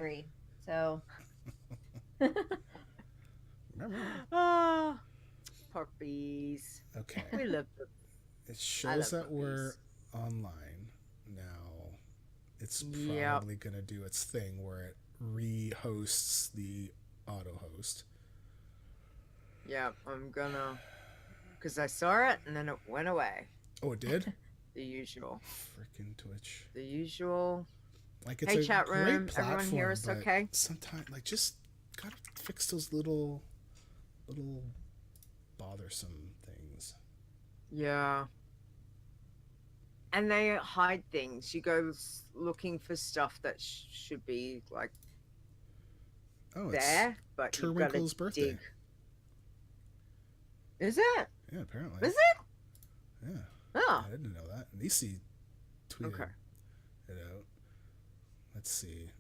free. So Ah, puppies. Okay. We love them. It I shows love that we're puppies. online now. It's Yep. probably gonna do its thing where it re-hosts the auto host. Yep. I'm gonna, because I saw it and then it went away. Oh, it did. The usual. Freaking Twitch. The usual. Like it's Hey, a chat great room. Everyone hear platform, us but okay? sometimes like just gotta fix those little bothersome things. Yeah. And they hide things. You go looking for stuff that should be like Oh, it's there, but you've got to Terwinkle's birthday. dig. Is it? Yeah, apparently. Is it? Yeah, Oh, I didn't know that. Nisi tweeted okay. it out. Let's see.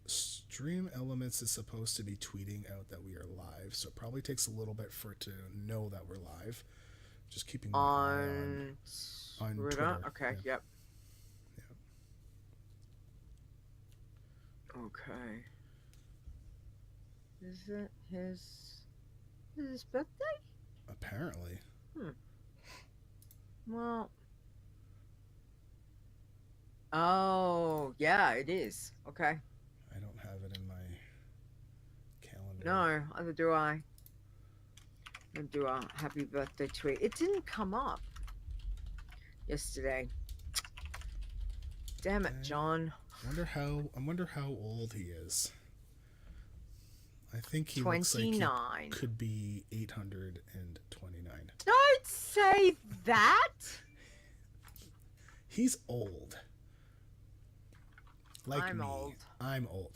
Stream Elements is supposed to be tweeting out that we are live, so it probably takes a little bit for it to know that we're live. Just keeping my eye on Twitter. Okay, Yeah. yep. Yeah. Okay. Is it his birthday? Apparently. Well. Oh, yeah, it is. Okay. I don't have it in my calendar. No, neither do I. I'll do a happy birthday tweet. It didn't come up yesterday. Damn it, John. I wonder how old he is. I think he looks like 29. he could be 829. Don't say that. He's old. Like I'm me. old. I'm old.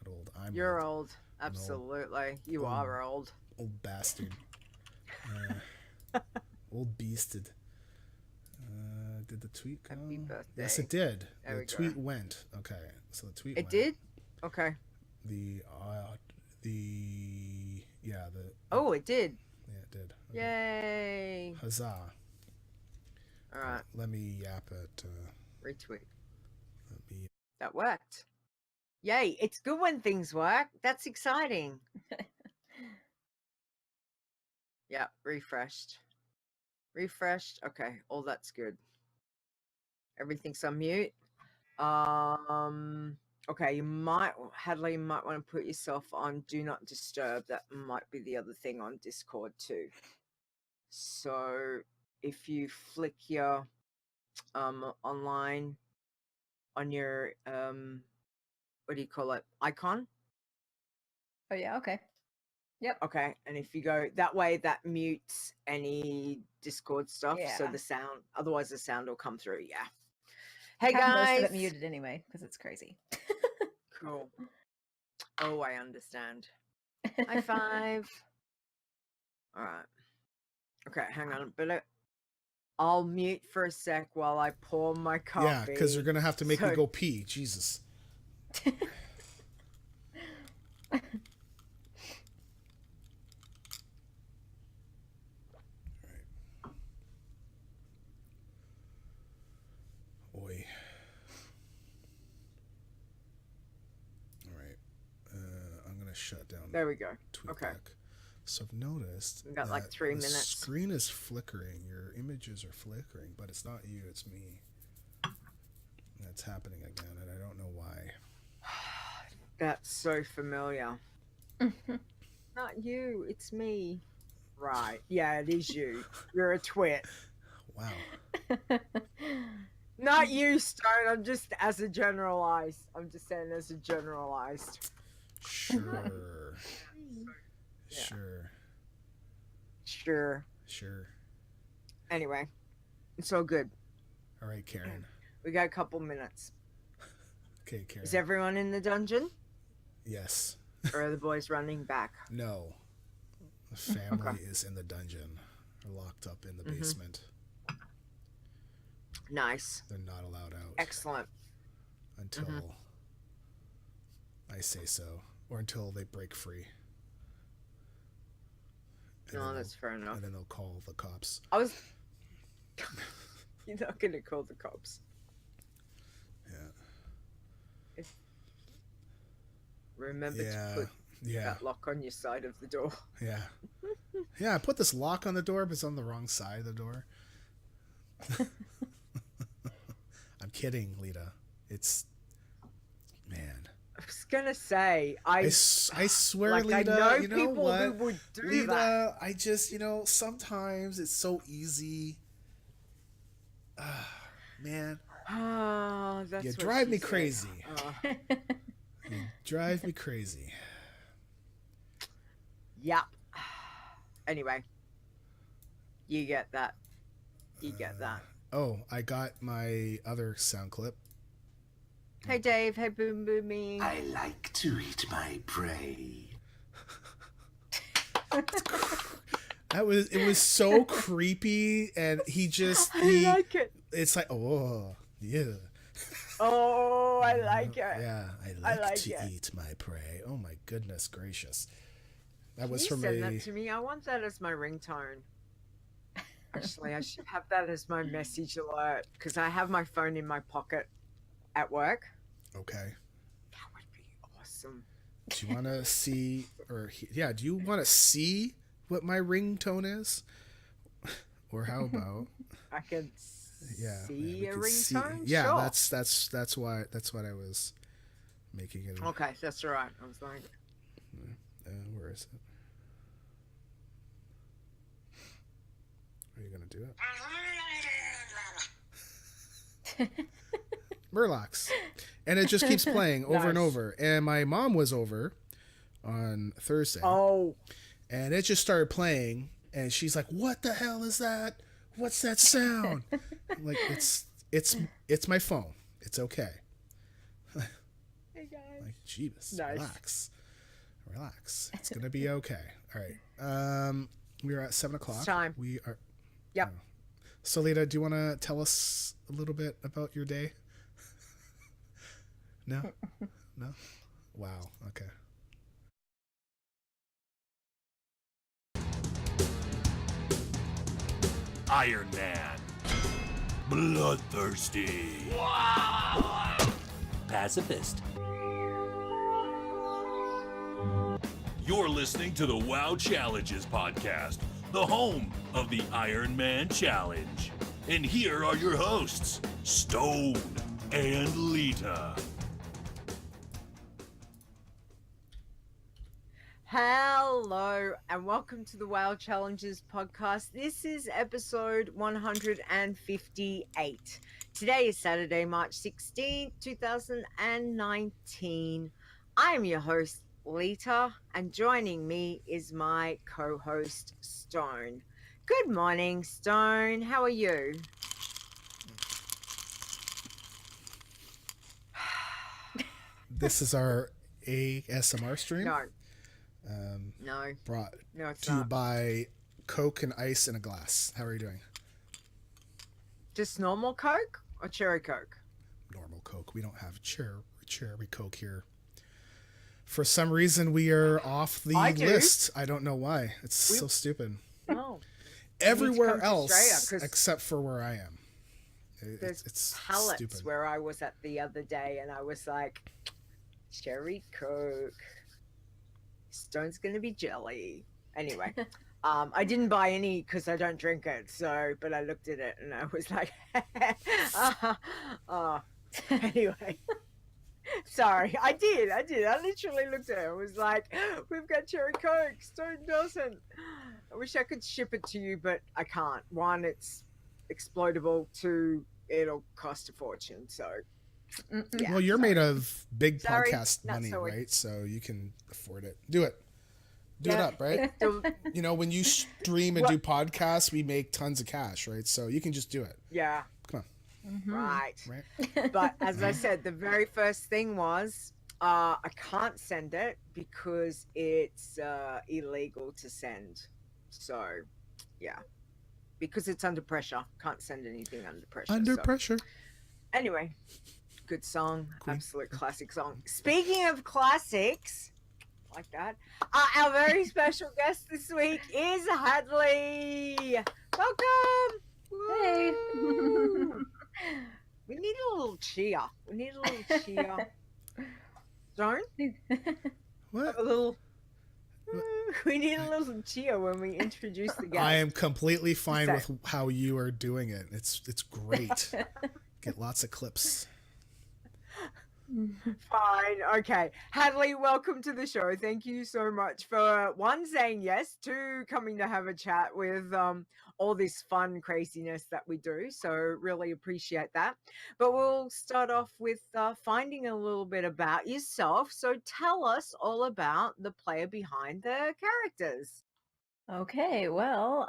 You're not old. You're old. old. Absolutely. You old. are old. Old bastard. Old beasted. Did the tweet go? Happy birthday. Yes, it did. There the we tweet go. went. Okay, so the tweet It went. did? Okay. Oh, it did. Yeah, it did. Okay. Yay. Huzzah. All right. Let me yap it. Retweet. Let me. That worked. Yay. It's good when things work. That's exciting. Yeah, refreshed. Refreshed. Okay, all that's good. Everything's on mute. Okay, Haddley, you might want to put yourself on Do Not Disturb. That might be the other thing on Discord too. So if you flick your online on your what do you call it, icon? Oh yeah, okay. Yep. Okay, and if you go that way, that mutes any Discord stuff. Yeah. So the sound, otherwise the sound will come through. Yeah. Hey Have most guys. of it muted anyway because it's crazy. Cool. Oh, I understand. High five. All right. Okay, hang on. But I'll mute for a sec while I pour my coffee. Yeah, because you're gonna have to make me go pee. Jesus. Oi. All right. I'm gonna shut down. There we go. Tweet Okay. back. So I've noticed We got that like 3 the minutes. screen is flickering. Your images are flickering, but it's not you. It's me. That's happening again, and I don't know why. That's so familiar. Not you. It's me. Right. Yeah, it is you. You're a twit. Wow. Not you, Stone. I'm just as a generalized. I'm just saying as a generalized. Sure. Yeah. Sure. Sure. Anyway, it's all good. All right, Karen. We got a couple minutes. Okay, Karen. Is everyone in the dungeon? Yes. Or are the boys running back? No. The family is in the dungeon. They're locked up in the basement. Nice. They're not allowed out. Excellent. Until I say so. Or until they break free. No, that's fair enough. And then they'll call the cops. You're not going to call the cops. Yeah. remember to put that lock on your side of the door. Yeah. Yeah, I put this lock on the door, but it's on the wrong side of the door. I'm kidding, Leeta. It's... Man. I was gonna say, I swear, like, Leeta, I know you know people what? who would do Leeta, that. I just, sometimes it's so easy. Man. Oh, that's You what drive she me said. crazy. You drive me crazy. Yep. Anyway, you get that. You get that. Oh, I got my other sound clip. Hey, Dave. Hey, Boom Boomy. I like to eat my prey. It was so creepy, and he like it. It's like, oh yeah. Oh, I like it. Yeah, I like to it. eat my prey. Oh my goodness gracious. That Can was you from send that to me? I want that as my ringtone. Actually, I should have that as my message alert because I have my phone in my pocket at work. Okay. That would be awesome. Do you want to see, do you want to see what my ringtone is? Or how about I can see a see, ringtone? yeah, Sure. that's what I was making it. Okay, that's all right. I was like, where is it? Are you gonna do it? Murlocs, and it just keeps playing over and Nice. over. And my mom was over on Thursday. oh, And it just started playing, and she's like, "What the hell is that? What's that sound?" I'm like, it's my phone. It's okay. hey guys. Like, jeebus, Nice. relax. It's gonna be okay. All right. We are at 7:00. It's time. We are. Yep. So, Leeta, do you want to tell us a little bit about your day? No. Wow. Okay. Iron Man. Bloodthirsty. Pacifist. You're listening to the WoW Challenges podcast, the home of the Iron Man Challenge. And here are your hosts, Stone and Leeta. Hello and welcome to the WoW Challenges podcast. This is episode 158. Today is Saturday, March 16th, 2019. I am your host, Leeta, and joining me is my co-host, Stone. Good morning, Stone. How are you? This is our ASMR stream. No. Brought No, it's to you not. by Coke and ice in a glass. How are you doing? Just normal Coke or cherry Coke? Normal Coke. We don't have cherry Coke here. For some reason, we are off the I do. list. I don't know why. It's so stupid. No. Everywhere come to else, Australia, 'cause except for where I am. There's It's pallets stupid. where I was at the other day, and I was like, cherry Coke. Stone's gonna be jelly. Anyway, I didn't buy any because I don't drink it. So, but I looked at it and I was like, anyway. Sorry, I did. I literally looked at it. I was like, we've got cherry Coke. Stone doesn't. I wish I could ship it to you, but I can't. One, it's explodable. Two, it'll cost a fortune. So, yeah. Well, you're made of big Sorry, podcast not money, sorry. right? So you can afford it. Do it. Do it Yeah. up, right? So, You know, when you stream and do podcasts, we make tons of cash, right? So you can just do it. yeah. Come Right. Right. But as I said, the very first thing was I can't send it because it's illegal to send. So, yeah. Because it's under pressure. Can't send anything under pressure. Under so. pressure. Anyway, good song. Queen. Absolute classic song. Speaking of classics, like that, our very special guest this week is Haddley. Welcome. Hey. Woo! We need a little cheer. Don't? What? A little. We need a little cheer when we introduce the guest. I am completely fine So- with how you are doing it. It's great. Get lots of clips. Fine. Okay. Hadley, welcome to the show. Thank you so much for one, saying yes, two, coming to have a chat with all this fun craziness that we do. So really appreciate that. But we'll start off with finding a little bit about yourself. So tell us all about the player behind the characters. Okay, well,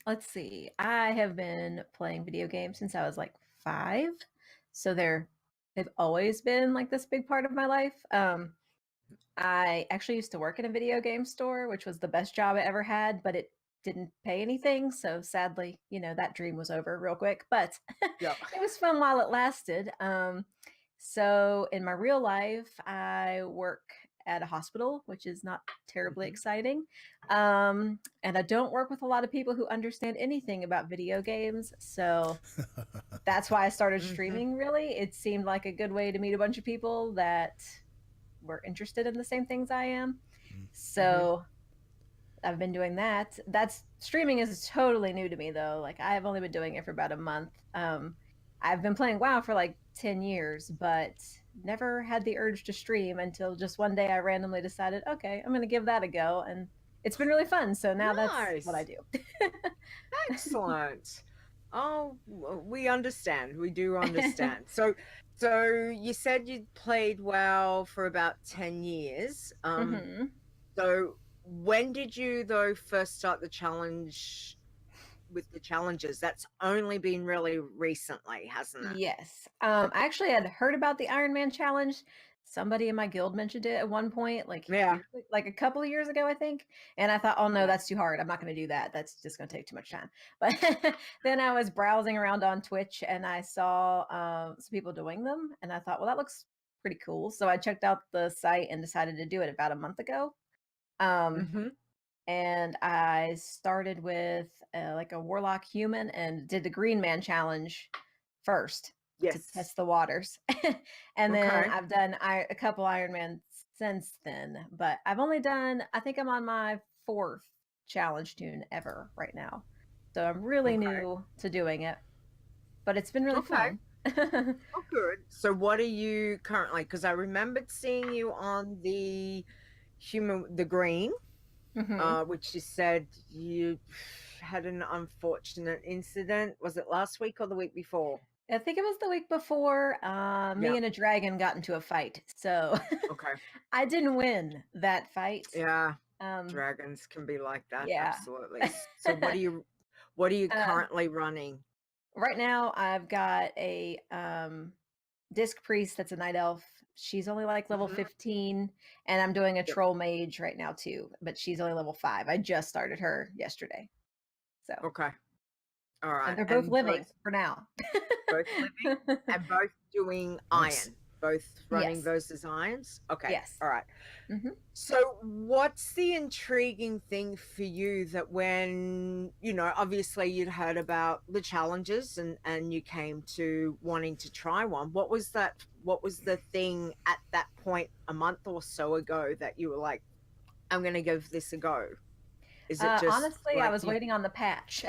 let's see. I have been playing video games since I was like 5. So they've always been like this big part of my life. I actually used to work in a video game store, which was the best job I ever had, but it didn't pay anything. So sadly, that dream was over real quick, but Yeah. it was fun while it lasted. So in my real life, I work at a hospital, which is not terribly Mhm. exciting. And I don't work with a lot of people who understand anything about video games. So that's why I started Mhm. streaming, really. It seemed like a good way to meet a bunch of people that were interested in the same things I am. So I've been doing that. Streaming is totally new to me though. Like I've only been doing it for about a month. I've been playing WoW for like 10 years, but never had the urge to stream until just one day I randomly decided, okay, I'm going to give that a go. And it's been really fun. So now that's what I Nice. do. Excellent. Oh, we understand. We do understand. So you said you played WoW for about 10 years. Mhm. So when did you though first start the challenge with the challenges? That's only been really recently, hasn't it? Yes. I actually had heard about the Iron Man challenge. Somebody in my guild mentioned it at one point, Yeah. like a couple of years ago, I think. And I thought, oh no, Yeah. that's too hard. I'm not going to do that. That's just going to take too much time. But then I was browsing around on Twitch and I saw some people doing them, and I thought, well, that looks pretty cool. So I checked out the site and decided to do it about a month ago. Mm-hmm. And I started with like a warlock human and did the Green Man challenge first to Yes. test the waters. And then Okay. I've done a couple Ironmans since then, but I've only done, I think I'm on my 4th challenge tune ever right now. So I'm really Okay. new to doing it, but it's been really Okay. fun. Oh, good. So what are you currently? Because I remembered seeing you on the green, Mhm. which you said you had an unfortunate incident. Was it last week or the week before? I think it was the week before. Me Yeah. and a dragon got into a fight, so Okay. I didn't win that fight. Yeah. Um, Dragons can be like that. yeah. Absolutely. So what are you currently running? Right now, I've got a disc priest that's a night elf. She's only like level Mhm. 15, and I'm doing a Yep. troll mage right now too, but she's only level 5. I just started her yesterday, so Okay. All right. and they're both And living for now. both living and both doing Nice. iron. Both running Yes. those as irons. Okay. Yes. All right. Mhm. So what's the intriguing thing for you that when, obviously you'd heard about the challenges and you came to wanting to try one. What was the thing at that point a month or so ago that you were like, I'm going to give this a go? Is it just Honestly, I like was waiting on the patch,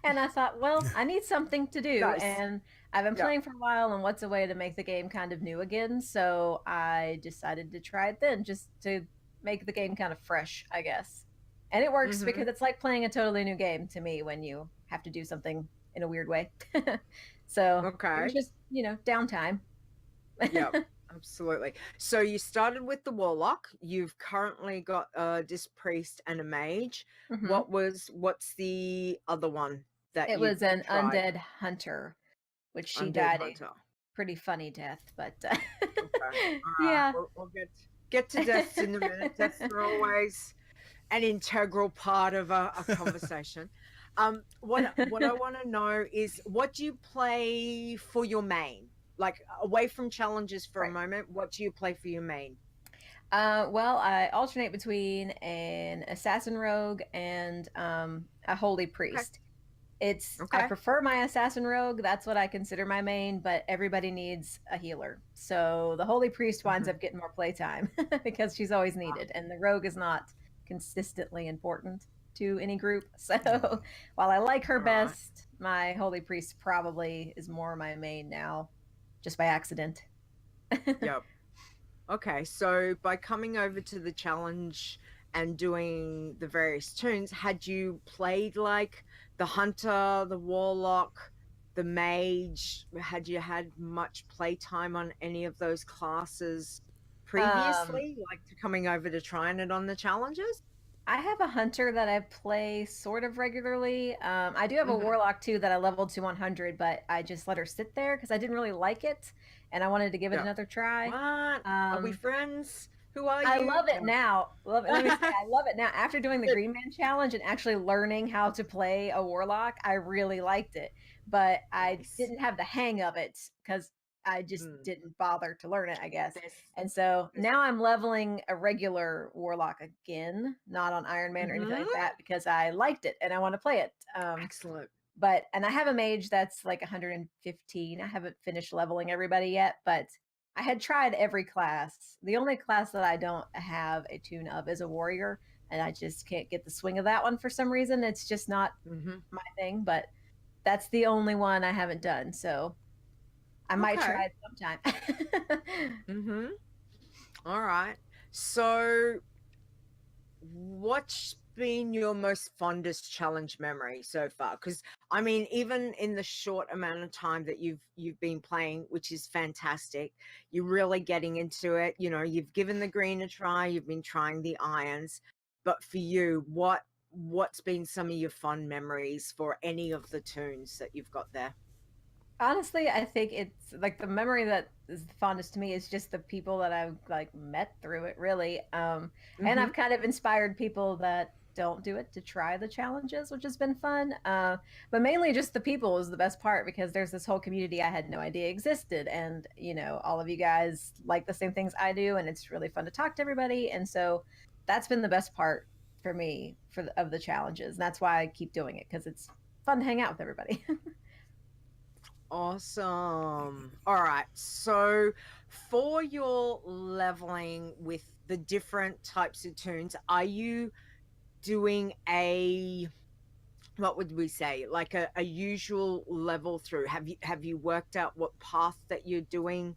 and I thought, well, I need something to do, Nice. and I've been Yeah. playing for a while, and what's a way to make the game kind of new again? So I decided to try it then, just to make the game kind of fresh, I guess. And it works Mhm. because it's like playing a totally new game to me when you have to do something in a weird way. So it Okay. was just, downtime. Yep. Absolutely. So you started with the warlock. You've currently got a disc priest and a mage. Mhm. What's the other one that It you was an tried? undead hunter, which she Undead died a hunter. pretty funny death, but Okay. yeah. We'll get to deaths in a minute. Deaths are always an integral part of a conversation. What I want to know is, what do you play for your main? Like, away from challenges for a Right. moment, what do you play for your main? Well, I alternate between an assassin rogue and a holy priest. I Okay. prefer my assassin rogue. That's what I consider my main, but everybody needs a healer. So the holy priest winds up getting more playtime because she's always needed, and the rogue is not consistently important to any group. So while I like her best, my holy priest probably is more my main now, just by accident. Yep. Okay, so by coming over to the challenge and doing the various tunes, had you played like the hunter, the warlock, the mage? Had you had much playtime on any of those classes previously, like to coming over to trying it on the challenges? I have a hunter that I play sort of regularly. I do have a warlock too that I leveled to 100, but I just let her sit there because I didn't really like it, and I wanted to give it another try. What? Are we friends? Who are you? I love it now. Let me say, I love it now. After doing the Green Man Challenge and actually learning how to play a warlock, I really liked it. But I didn't have the hang of it because I just didn't bother to learn it, I guess. And so now I'm leveling a regular warlock again, not on Iron Man or anything like that, because I liked it and I want to play it. Excellent. And I have a mage that's like 115. I haven't finished leveling everybody yet, but I had tried every class. The only class that I don't have a tune of is a warrior, and I just can't get the swing of that one for some reason. It's just not my thing, but that's the only one I haven't done. So I might try it sometime. All right. So what's been your most fondest challenge memory so far? Because I mean, even in the short amount of time that you've been playing, which is fantastic, you're really getting into it. You know, you've given the green a try, you've been trying the irons, but for you, what's been some of your fun memories for any of the tunes that you've got there? Honestly, I think it's like the memory that is the fondest to me is just the people that I've like met through it, really. And I've kind of inspired people that don't do it to try the challenges, which has been fun. But mainly just the people is the best part because there's this whole community I had no idea existed. And, you know, all of you guys like the same things I do, and it's really fun to talk to everybody. And so that's been the best part for me of the challenges. And that's why I keep doing it because it's fun to hang out with everybody. Awesome. All right. So for your leveling with the different types of tunes, are you doing what would we say, like a usual level through? Have you worked out what path that you're doing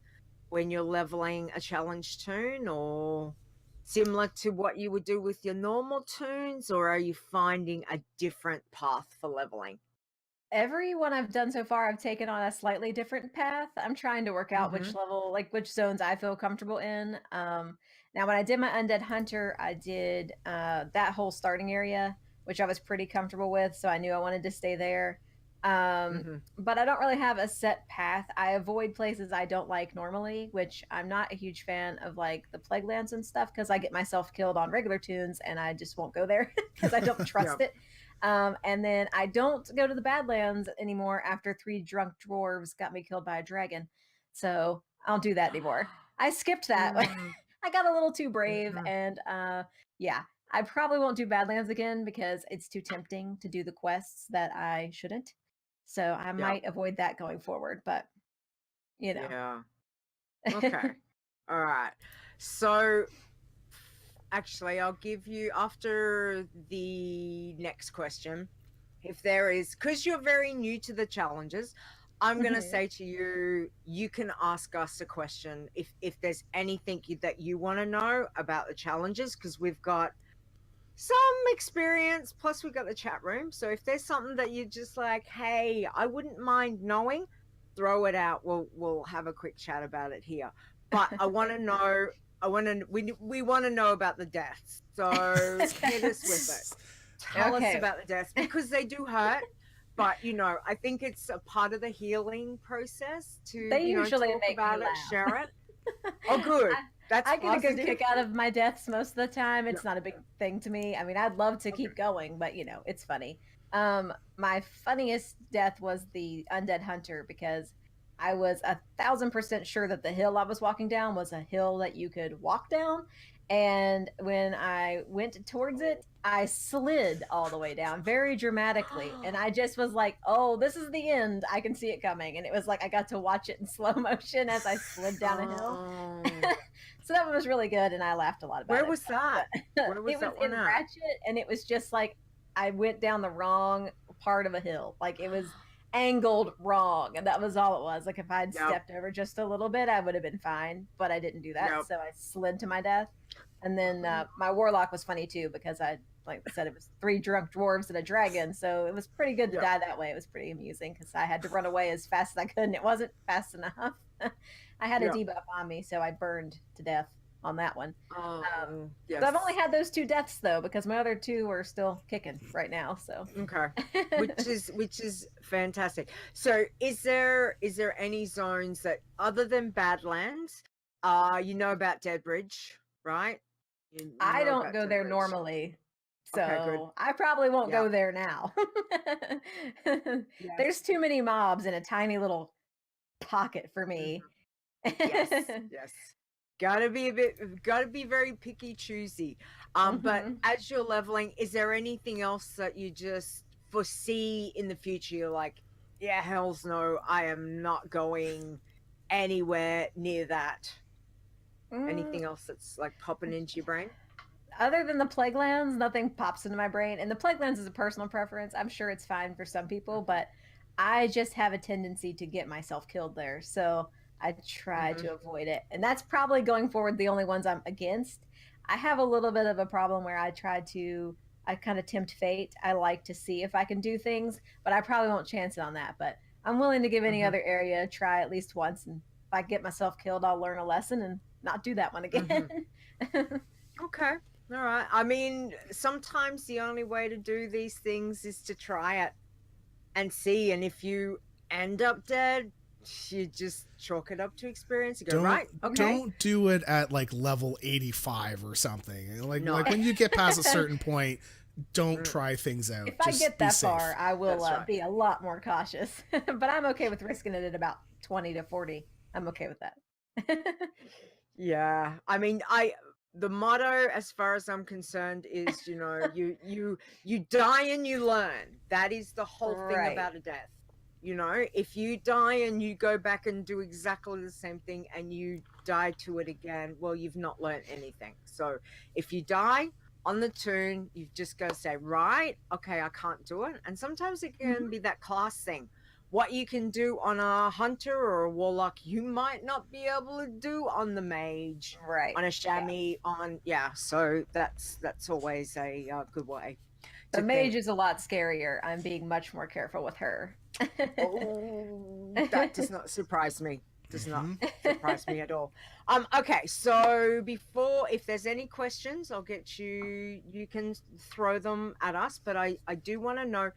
when you're leveling a challenge tune, or similar to what you would do with your normal tunes, or are you finding a different path for leveling? Every one I've done so far, I've taken on a slightly different path. I'm trying to work out which level, like which zones I feel comfortable in. Now, when I did my Undead Hunter, I did that whole starting area, which I was pretty comfortable with, so I knew I wanted to stay there. But I don't really have a set path. I avoid places I don't like normally, which I'm not a huge fan of, like the Plaguelands and stuff, because I get myself killed on regular tunes, and I just won't go there because I don't trust it. And then I don't go to the Badlands anymore after 3 drunk dwarves got me killed by a dragon. So I don't do that anymore. I skipped that. I got a little too brave. And yeah, I probably won't do Badlands again because it's too tempting to do the quests that I shouldn't. So I might avoid that going forward. But, you know. Yeah. Okay. All right. So actually, I'll give you, after the next question, if there is, because you're very new to the challenges, I'm going to say to you, you can ask us a question if there's anything that you want to know about the challenges, because we've got some experience, plus we've got the chat room. So if there's something that you're just like, hey, I wouldn't mind knowing, throw it out. We'll have a quick chat about it here. But I want to know, we want to know about the deaths. So hit us with it. Tell us about the deaths, because they do hurt. But, you know, I think it's a part of the healing process to usually talk make about me it, laugh. share it. Oh, good. I get a good kick out of my deaths most of the time. It's not a big thing to me. I mean, I'd love to keep going, but, you know, it's funny. My funniest death was the Undead Hunter, because I was 1,000% sure that the hill I was walking down was a hill that you could walk down. And when I went towards it, I slid all the way down very dramatically. And I just was like, oh, this is the end. I can see it coming. And it was like I got to watch it in slow motion as I slid down a hill. So that one was really good. And I laughed a lot about it. Where was that? Where was it that was one in at? Ratchet. And it was just like I went down the wrong part of a hill. Like it was angled wrong, and that was all it was. Like if I'd stepped over just a little bit, I would have been fine, but I didn't do that. So I slid to my death. And then my warlock was funny too, because I, like I said, it was 3 drunk dwarves and a dragon, so it was pretty good to die that way. It was pretty amusing because I had to run away as fast as I could, and it wasn't fast enough. I had a debuff on me, so I burned to death on that one. Yes. So I've only had those 2 deaths though, because my other 2 are still kicking right now. So okay, which is fantastic. So is there any zones that, other than Badlands, you know about Deadbridge, right? You I know don't about go there Deadbridge. normally, so Okay, I probably won't go there now. There's too many mobs in a tiny little pocket for me. Yes. Gotta be very picky choosy. But as you're leveling, is there anything else that you just foresee in the future? You're like, yeah, hells no, I am not going anywhere near that. Anything else that's like popping into your brain? Other than the Plaguelands, nothing pops into my brain. And the Plaguelands is a personal preference. I'm sure it's fine for some people, but I just have a tendency to get myself killed there. So I try to avoid it. And that's probably going forward the only ones I'm against. I have a little bit of a problem where I kind of tempt fate. I like to see if I can do things, but I probably won't chance it on that. But I'm willing to give any other area a try at least once. And if I get myself killed, I'll learn a lesson and not do that one again. Okay. All right. I mean, sometimes the only way to do these things is to try it and see. And if you end up dead, you just chalk it up to experience. You go, right, okay. Don't do it at like level 85 or something. Like when you get past a certain point, don't try things out. If I get that far, I will be a lot more cautious. But I'm okay with risking it at about 20 to 40. I'm okay with that. Yeah. I mean, the motto, as far as I'm concerned, is, you die and you learn. That is the whole thing about a death. If you die and you go back and do exactly the same thing and you die to it again, well, you've not learned anything. So if you die on the tune, you've just got to say, right, okay, I can't do it. And sometimes it can be that class thing. What you can do on a hunter or a warlock, you might not be able to do on the mage, right? On a chamois, So that's always a good way. The mage is a lot scarier. I'm being much more careful with her. That does not surprise me. Does not surprise me at all. Okay, so if there's any questions, I'll get you. You can throw them at us, but I do want to know,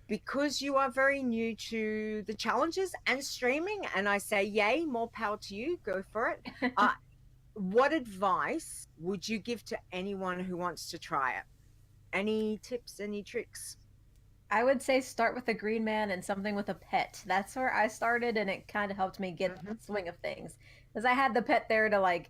because you are very new to the challenges and streaming, and I say, yay, more power to you. Go for it. What advice would you give to anyone who wants to try it? Any tips, any tricks? I would say start with a green man and something with a pet. That's where I started, and it kind of helped me get the swing of things. Because I had the pet there to like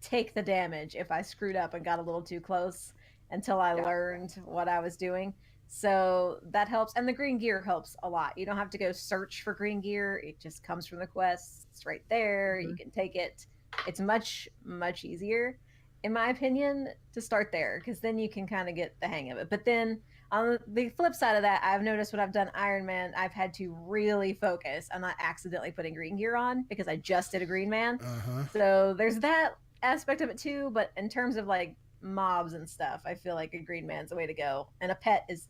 take the damage if I screwed up and got a little too close until I learned what I was doing. So that helps. And the green gear helps a lot. You don't have to go search for green gear. It just comes from the quests. It's right there. You can take it. It's much, much easier, in my opinion, to start there, because then you can kind of get the hang of it. But then on the flip side of that, I've noticed when I've done Iron Man, I've had to really focus on not accidentally putting green gear on because I just did a green man. So there's that aspect of it too. But in terms of like mobs and stuff, I feel like a green man's the way to go. And a pet is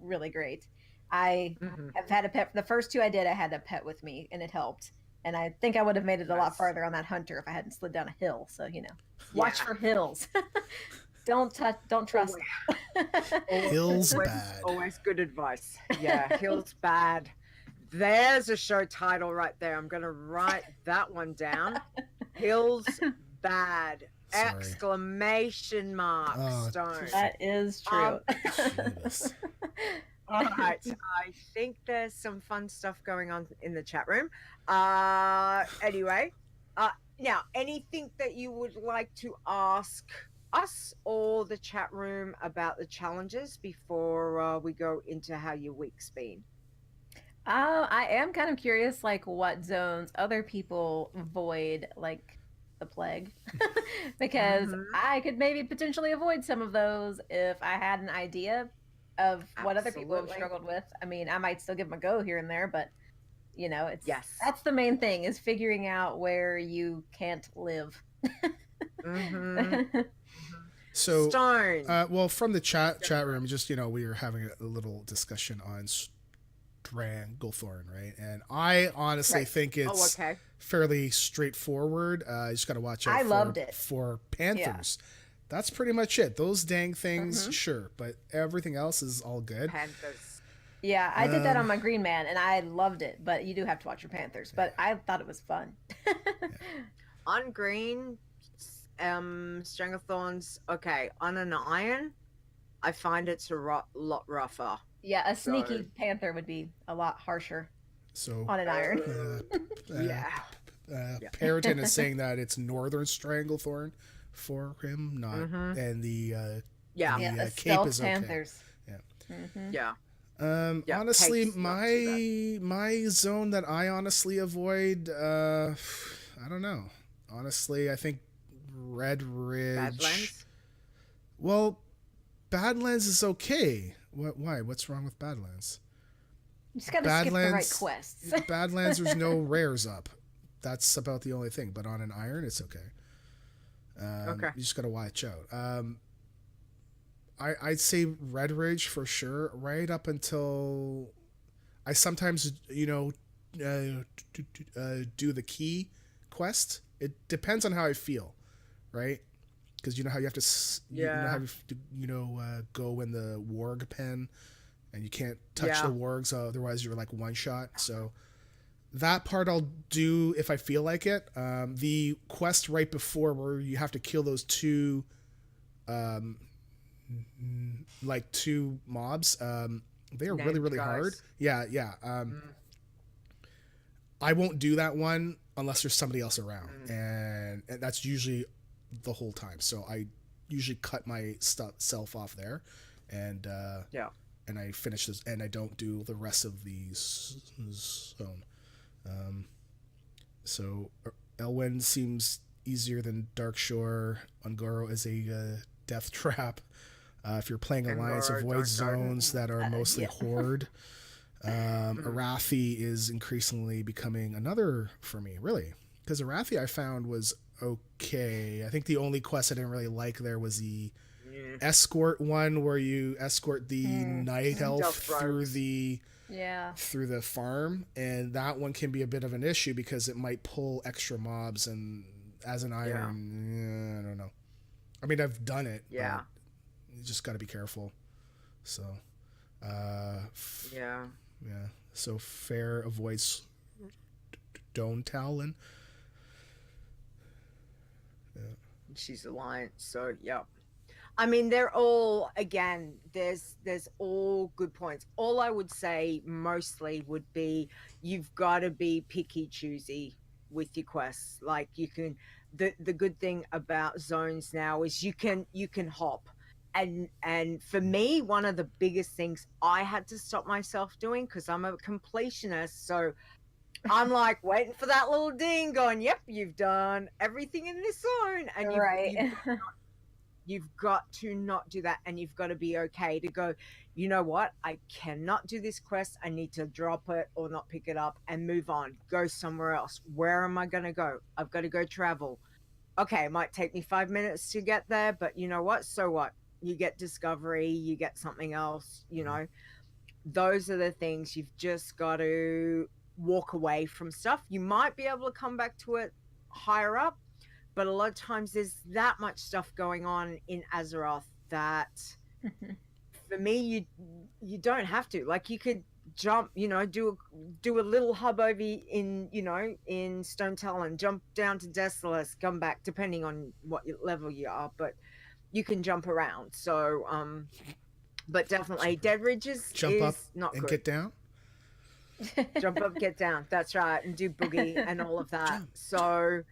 really great. I have had a pet. The first 2 I did, I had a pet with me, and it helped. And I think I would have made it a lot farther on that hunter if I hadn't slid down a hill. So, watch for hills. Don't trust. Hills bad. Always good advice. Yeah, hills bad. There's a show title right there. I'm going to write that one down. Hills bad. Sorry. Exclamation mark. Stone. That is true. All right. I think there's some fun stuff going on in the chat room. Anyway, now anything that you would like to ask us or the chat room about the challenges before we go into how your week's been? I am kind of curious, like what zones other people avoid, like the plague, because I could maybe potentially avoid some of those if I had an idea of what other people have Absolutely. struggled with. I mean, I might still give them a go here and there, but it's Yes. that's the main thing, is figuring out where you can't live. So, Stone. well, from the chat room, just we were having a little discussion on Stranglethorn, right? And I honestly Right. think it's okay. fairly straightforward. You just got to watch out I loved it. for panthers. That's pretty much it. Those dang things, Mhm. sure, but everything else is all good. Panthers. Yeah, I did that on my Green Man, and I loved it. But you do have to watch your Panthers. But I thought it was fun. On green, Stranglethorns. Okay, on an iron, I find it's a lot rougher. Yeah, a sneaky So- Panther would be a lot harsher So, on an iron. Yeah. Periton is saying that it's Northern Stranglethorn for him, not Mhm. and the Yeah. Yeah, the a cape stealth is okay. Panthers. Yeah. Mhm. Yeah. Yeah, honestly, cape's not too my zone that I honestly avoid, I don't know. Honestly, I think Red Ridge. Badlands. Well, Badlands is okay. Why? What's wrong with Badlands? You just gotta skip the right Badlands- quests. Badlands, there's no rares up. That's about the only thing. But on an iron, it's okay. Okay. You just gotta watch out. I'd say Red Ridge for sure. Right up until I sometimes do the key quest. It depends on how I feel, right? Because you know how you have to you know how you have to go in the warg pen, and you can't touch the wargs, otherwise you're like one shot. So that part I'll do if I feel like it. The quest right before where you have to kill those two mobs, they are really, really hard. Yeah. I won't do that one unless there's somebody else around, and that's usually the whole time. So I usually cut my self off there, and and I finish this, and I don't do the rest of the zone. So Elwyn seems easier than Darkshore. Ungoro is a death trap. If you're playing Alliance, avoid zones that are mostly horde. Arathi is increasingly becoming another for me, really. Because Arathi I found was okay. I think the only quest I didn't really like there was the escort one, where you escort the night elf through the farm, and that one can be a bit of an issue because it might pull extra mobs, and as an iron, I don't know. I mean, I've done it. Yeah. You just got to be careful. So, yeah. So Fair avoids Stone Talon. Yeah. She's Alliance, so yeah. I mean, they're all, again, there's all good points. All I would say mostly would be you've got to be picky choosy with your quests. Like you can, the good thing about zones now is you can hop. And for me, one of the biggest things I had to stop myself doing, because I'm a completionist, so I'm like waiting for that little ding going, yep, you've done everything in this zone. And you've got to not do that, and you've got to be okay to go, you know what, I cannot do this quest. I need to drop it or not pick it up and move on, go somewhere else. Where am I going to go? I've got to go travel. Okay, it might take me 5 minutes to get there, but you know what? So what? You get discovery, you get something else, Those are the things you've just got to walk away from stuff. You might be able to come back to it higher up, but a lot of times there's that much stuff going on in Azeroth that for me, you don't have to. Like you could jump, do a little hub over in Stone Talon, jump down to Desolace, come back, depending on what level you are, but you can jump around. So But definitely, Dead Ridge is Jump up not and good. get down. Jump up, get down. That's right, and do boogie and all of that. Jump, So,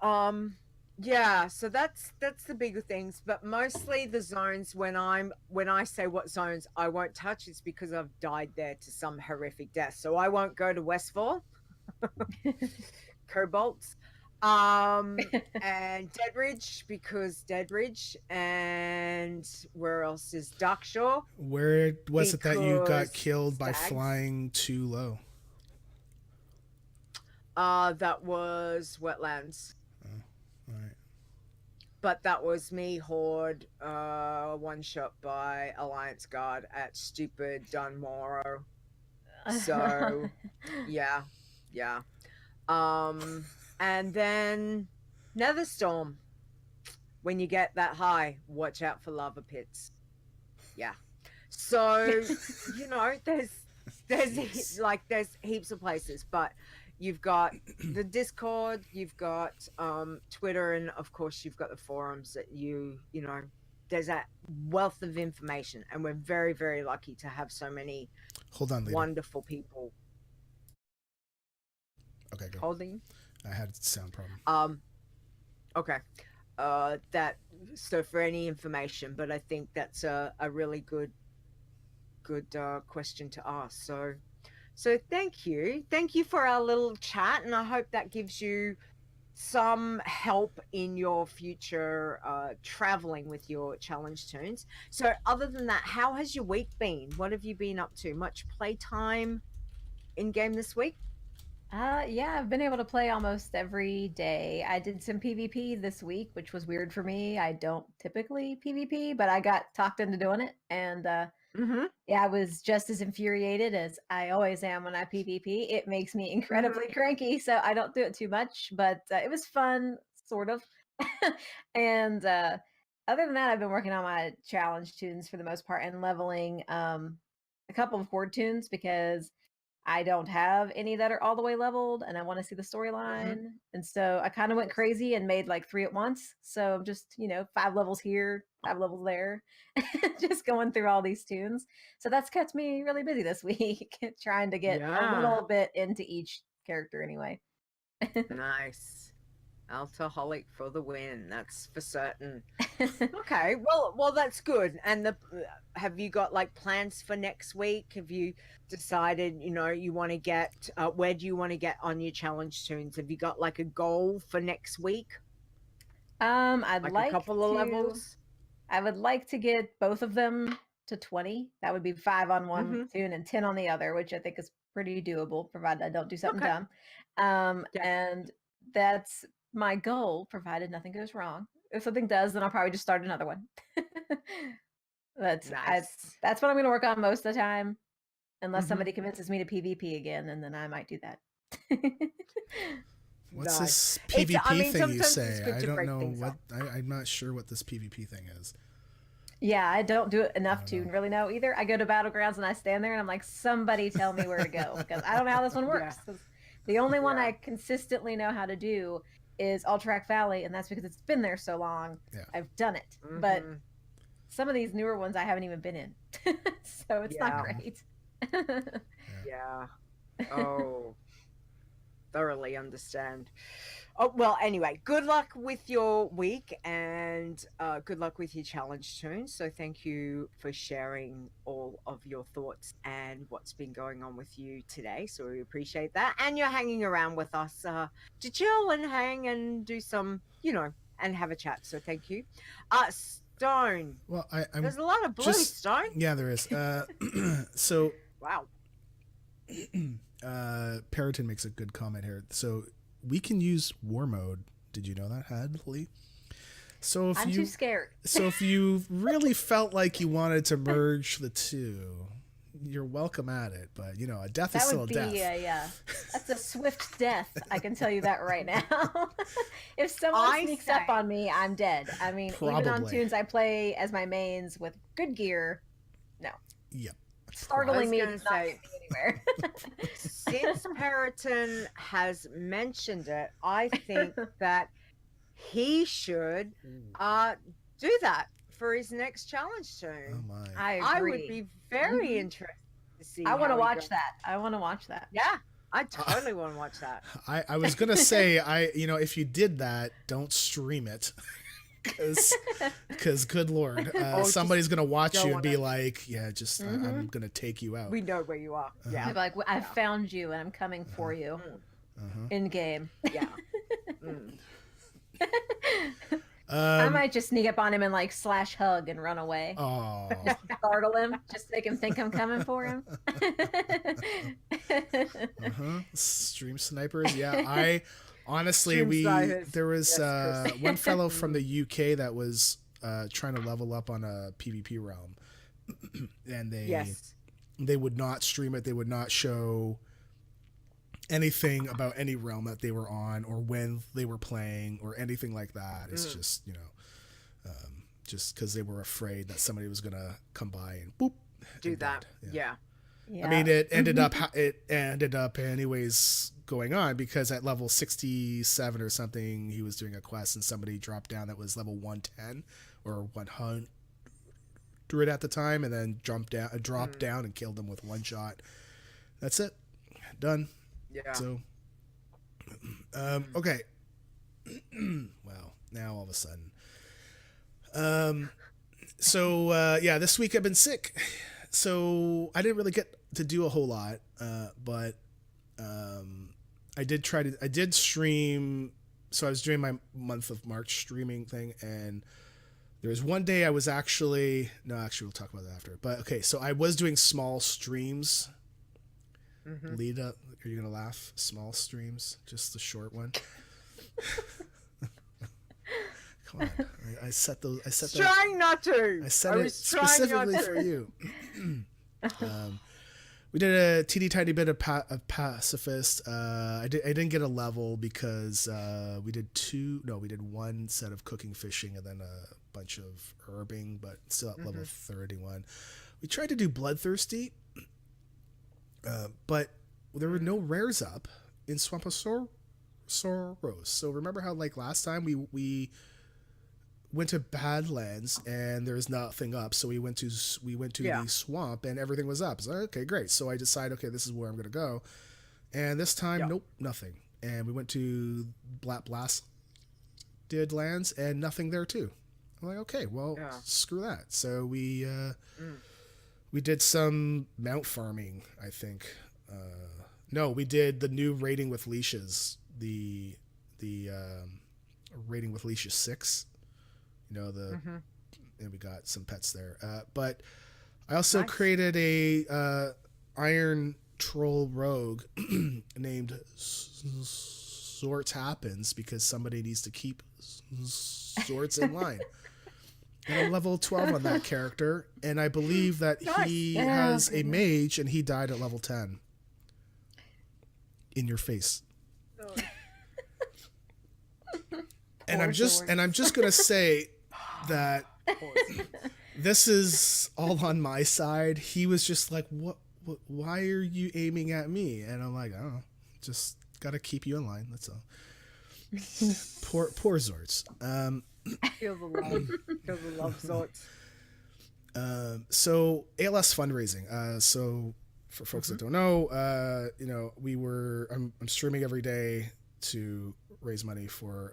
jump. yeah. So that's the bigger things. But mostly the zones. When I say what zones I won't touch, it's because I've died there to some horrific death. So I won't go to Westfall, Cobalts, and Dead Ridge, because Dead Ridge, and where else is Darkshore? Where was it that you got Because killed by stags. flying too low? That was Wetlands. All right. But that was me horde one shot by Alliance Guard at stupid Dunmorrow. So yeah. And then Netherstorm. When you get that high, watch out for lava pits. Yeah. So there's heaps of places, but you've got the Discord, you've got Twitter, and of course you've got the forums that there's that wealth of information, and we're very, very lucky to have so many Hold on, Leeta. wonderful people. Okay, go. Holding. I had a sound problem. Okay. So for any information, but I think that's a really good question to ask. So thank you for our little chat, and I hope that gives you some help in your future traveling with your challenge tunes. So other than that, how has your week been? What have you been up to? Much playtime in game this week? Yeah, I've been able to play almost every day. I did some PvP this week, which was weird for me. I don't typically PvP, but I got talked into doing it, and yeah, I was just as infuriated as I always am when I PvP. It makes me incredibly cranky, so I don't do it too much, but it was fun, sort of. And other than that, I've been working on my challenge tunes for the most part, and leveling a couple of horde tunes, because I don't have any that are all the way leveled, and I want to see the storyline. And so I kind of went crazy and made like 3 at once. So I'm just, 5 levels here, 5 levels there, just going through all these tunes. So that's kept me really busy this week, trying to get a little bit into each character anyway. Nice. Alcoholic for the win, that's for certain. Okay, well that's good. And have you got like plans for next week? Have you decided you want to get where do you want to get on your challenge tunes? Have you got like a goal for next week? I'd like a couple of levels. I would like to get both of them to 20. That would be 5 on one tune and 10 on the other, which I think is pretty doable, provided I don't do something dumb. And that's my goal, provided nothing goes wrong. If something does, then I'll probably just start another one. That's what I'm going to work on most of the time, unless somebody convinces me to PvP again, and then I might do that. What's this PvP thing you say? I don't know what. I'm not sure what this PvP thing is. Yeah, I don't do it enough to really know either. I go to Battlegrounds and I stand there and I'm like, somebody tell me where to go, because I don't know how this one works. The only one I consistently know how to do is Alterac Valley, and that's because it's been there so long. I've done it. But some of these newer ones I haven't even been in. So it's not great. Oh, thoroughly understand. Oh, well, anyway, good luck with your week, and good luck with your challenge tunes. So thank you for sharing all of your thoughts and what's been going on with you today. So we appreciate that. And you're hanging around with us to chill and hang and do some, and have a chat. So thank you. Stone. Well, there's a lot of blue, Stone. Yeah, there is. So. Wow. Periton makes a good comment here. So we can use war mode. Did you know that, Haddley? So if I'm too scared. So if you really felt like you wanted to merge the two, you're welcome at it. But a death is still a death. Yeah. That's a swift death. I can tell you that right now. If someone sneaks up on me, I'm dead. I mean, even on tunes I play as my mains with good gear, no. Yep. Startling me to not get me anywhere. Since Periton has mentioned it, I think that he should do that for his next challenge soon. Oh my. I agree. would be very Mhm. interested to see. I want to how he watch goes. that. I want to watch that. Yeah, I totally want to watch that. I was gonna say if you did that, don't stream it. Because good lord, just somebody's gonna watch go you and on be it. like, yeah, just I'm gonna take you out. We know where you are. Yeah, I'd be like, I found you and I'm coming for you in game. yeah. Mm. I might just sneak up on him and like slash hug and run away. Oh, Startle him, just make him think I'm coming for him. stream snipers. Yeah, I honestly Stream snipers. there was Yes, Chris. one fellow from the UK that was trying to level up on a PvP realm, and Yes. they would not stream it. They would not show anything about any realm that they were on or when they were playing or anything like that. It's just, just because they were afraid that somebody was going to come by and boop. Do and that. dead. Yeah. Yeah. I mean, it ended up anyways going on because at level 67 or something, he was doing a quest and somebody dropped down that was level 110 or 100 at the time, and then dropped down and killed them with one shot. That's it. Done. Yeah. So, okay. Well, now all of a sudden. This week I've been sick. So I didn't really get to do a whole lot, but I did stream. So I was doing my month of March streaming thing, and there was one day I was we'll talk about that after. But okay, so I was doing small streams. Leeta, are you gonna laugh? Small streams, just the short one. Come on, I set those. Trying not to. I set it specifically for you. We did a teeny tiny bit of pacifist. I didn't get a level because we did one set of cooking, fishing, and then a bunch of herbing, but still at level 31. We tried to do bloodthirsty, but there were no rares up in Swamp of Sorrows. So remember how like last time we went to Badlands and there was nothing up, so we went to the swamp and everything was up. So okay, great. So I decided, okay, this is where I'm gonna go. And this time, nope, nothing. And we went to Blasted Lands and nothing there too. I'm like, okay, well, screw that. So we did some mount farming, I think. No, we did the new raiding with leashes, the raiding with leashes 6. And we got some pets there. But I also created a Iron Troll Rogue named Sorts Happens because somebody needs to keep Sorts in line. And I'm level 12 on that character, and I believe that he has a mage, and he died at level 10. In your face. And I'm just gonna say that this is all on my side. He was just like, what why are you aiming at me? And I'm like, I don't know, just gotta keep you in line, that's all. poor Zorts. Feel the love. Feel the love, Zorts. So ALS fundraising. So for folks that don't know, I'm streaming every day to raise money for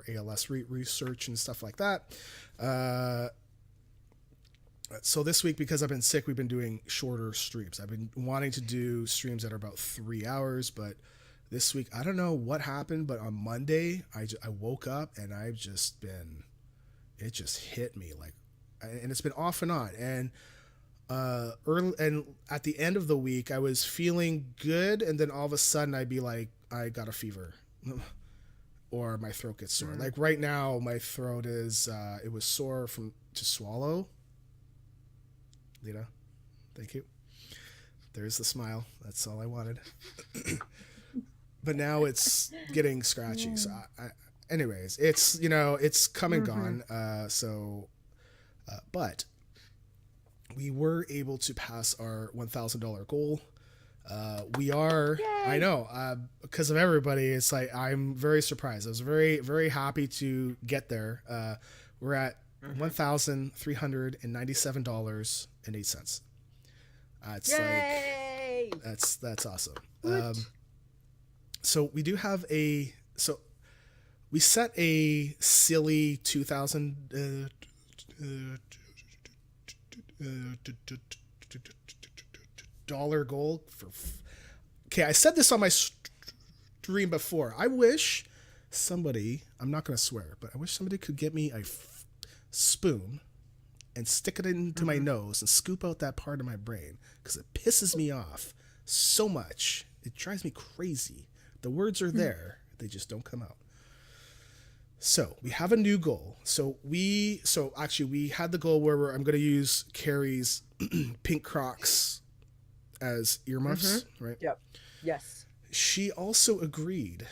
ALS research and stuff like that. So this week, because I've been sick, we've been doing shorter streams. I've been wanting to do streams that are about 3 hours, but this week, I don't know what happened, but on Monday, I woke up and it just hit me and it's been off and on. And early and at the end of the week, I was feeling good, and then all of a sudden, I'd be like, I got a fever, or my throat gets sore. Like right now, my throat is it was sore to swallow. Leeta, thank you. There's the smile. That's all I wanted. But now it's getting scratchy. So anyways, it's it's come and gone. But we were able to pass our $1,000 goal We are, Yay. I know, because of everybody, it's like, I'm very surprised. I was very, very happy to get there. We're at $1,397.08. It's Yay! like, that's awesome. Good. So we do have we set a silly 2,000 dollar goal for. Okay, I said this on my stream before. I wish somebody, I'm not going to swear, but I wish somebody could get me a spoon and stick it into my nose and scoop out that part of my brain, because it pisses me off so much. It drives me crazy. The words are there, they just don't come out. So we have a new goal. So actually we had the goal where I'm going to use Carrie's pink Crocs as earmuffs, right? Yep. Yes. She also agreed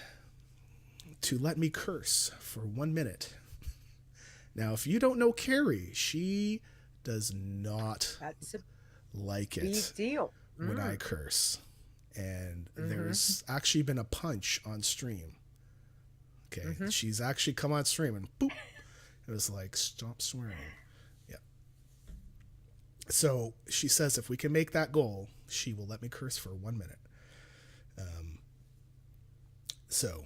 to let me curse for 1 minute. Now, if you don't know Carrie, she does not That's a like big it deal. when I curse. And there's actually been a punch on stream. Okay. She's actually come on stream and boop. It was like, stop swearing. Yeah. So she says if we can make that goal, she will let me curse for 1 minute. So,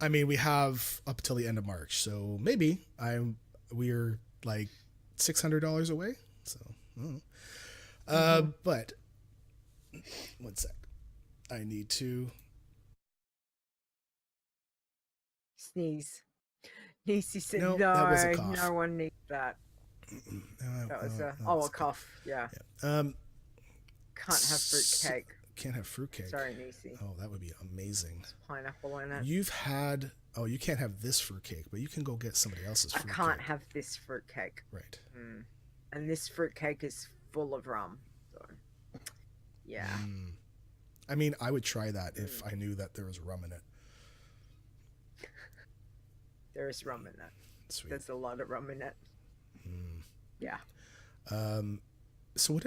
I mean, we have up till the end of March. So maybe we're like $600 away. So, but 1 sec. I need to Sneeze. Niecy said, No, no, that was a cough. no one needs that. That was a cough. Yeah. Can't Can't have fruitcake. Can't have fruitcake. Sorry, Niecy. Oh, that would be amazing. Pineapple in it. You've had. Oh, you can't have this fruitcake, but you can go get somebody else's I fruitcake. can't have this fruitcake. Right. And this fruitcake is full of rum. So, yeah. I mean, I would try that if I knew that there was rum in it. There is rum in it. Sweet. There's a lot of rum in it. Yeah. So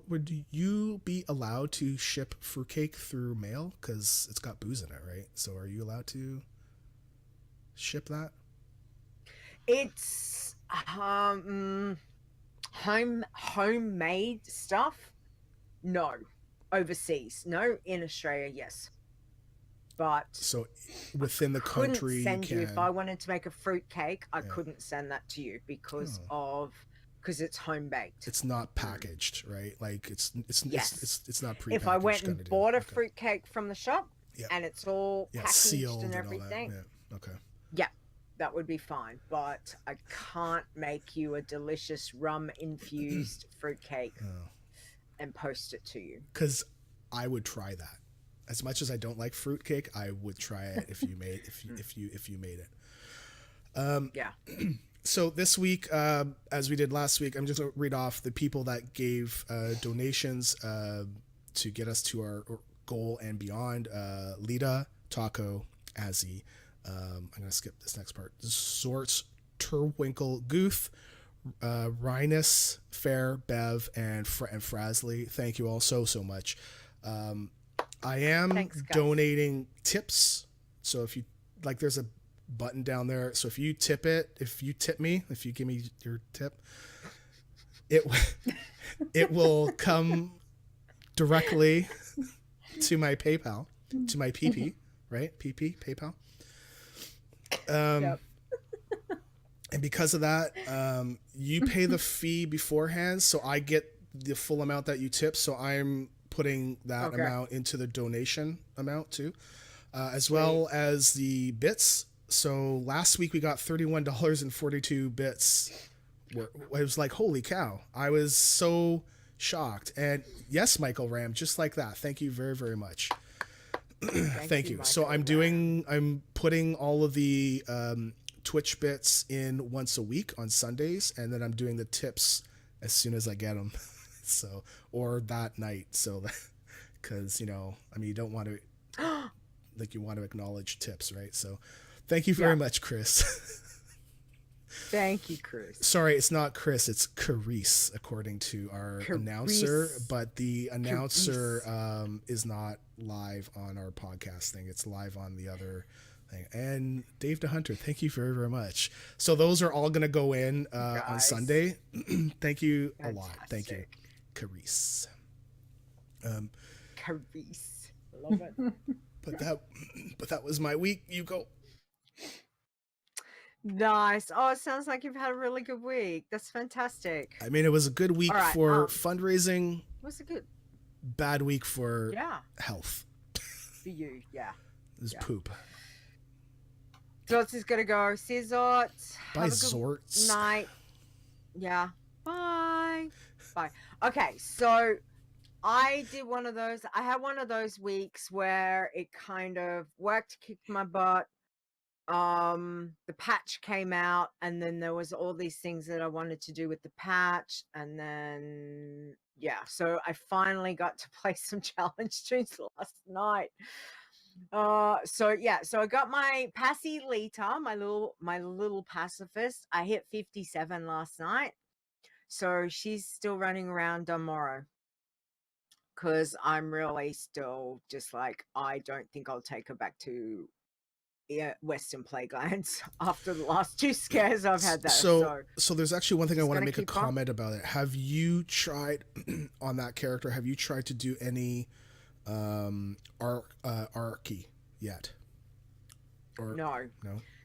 would you be allowed to ship fruitcake through mail? Because it's got booze in it, right? So are you allowed to ship that? It's homemade stuff. No. Overseas. No. In Australia, yes. But So within the couldn't country, send you you can. if I wanted to make a fruit cake. I couldn't send that to you because it's home baked. It's not packaged, right? Like it's not prepackaged. If I went kind and of bought deal. a fruit cake from the shop and it's all packaged sealed and all that. everything, Yeah. Okay. that would be fine. But I can't make you a delicious rum infused fruit cake and post it to you. Because I would try that. As much as I don't like fruitcake, I would try it if you made if you made it. Yeah. So this week, as we did last week, I'm just going to read off the people that gave donations to get us to our goal and beyond. Leeta, Taco, Azzy. I'm going to skip this next part. Sorts, Turwinkle, Gooth, Rhinus, Fair, Bev, and Frasley. Thank you all so much. I am donating tips. So if you like, there's a button down there. So if you tip me, if you give me your tip, it will come directly to my PayPal, to my PP, right? PayPal. And because of that, you pay the fee beforehand. So I get the full amount that you tip. So I'm putting that amount into the donation amount too, as well as the bits. So last week we got $31.42 bits. It was like, holy cow. I was so shocked. And yes, Michael Ram, just like that. Thank you very, very much. Thank you. So I'm putting all of the Twitch bits in once a week on Sundays, and then I'm doing the tips as soon as I get them. So, or that night. So, because, you don't want to, you want to acknowledge tips, right? So, thank you very much, Chris. Thank you, Chris. Sorry, it's not Chris, it's Carice, according to our announcer. Carice. But the announcer is not live on our podcast thing. It's live on the other thing. And Dave DeHunter, thank you very, very much. So those are all going to go in on Sunday. Thank you a lot. Thank you, Carice. Carice. Love it. But that was my week. You go. Nice. Oh, it sounds like you've had a really good week. That's fantastic. I mean, it was a good week for fundraising. Was it good? Bad week for health. For you, yeah. It was poop. Zorts is gonna go. See you, Zorts. Bye, Zorts. Night. Yeah. Bye. Bye. Okay, so I did one of those. I had one of those weeks where it kind of worked, kicked my butt. The patch came out, and then there was all these things that I wanted to do with the patch, and then so I finally got to play some challenge streams last night. So I got my passy Leeta, my little pacifist. I hit 57 last night, so she's still running around tomorrow. Because I'm really still just like, I don't think I'll take her back to Western Plaguelands after the last 2 scares I've had there. So there's actually one thing I want to make a comment about it. Have you tried on that character? Have you tried to do any Arky yet? Or no.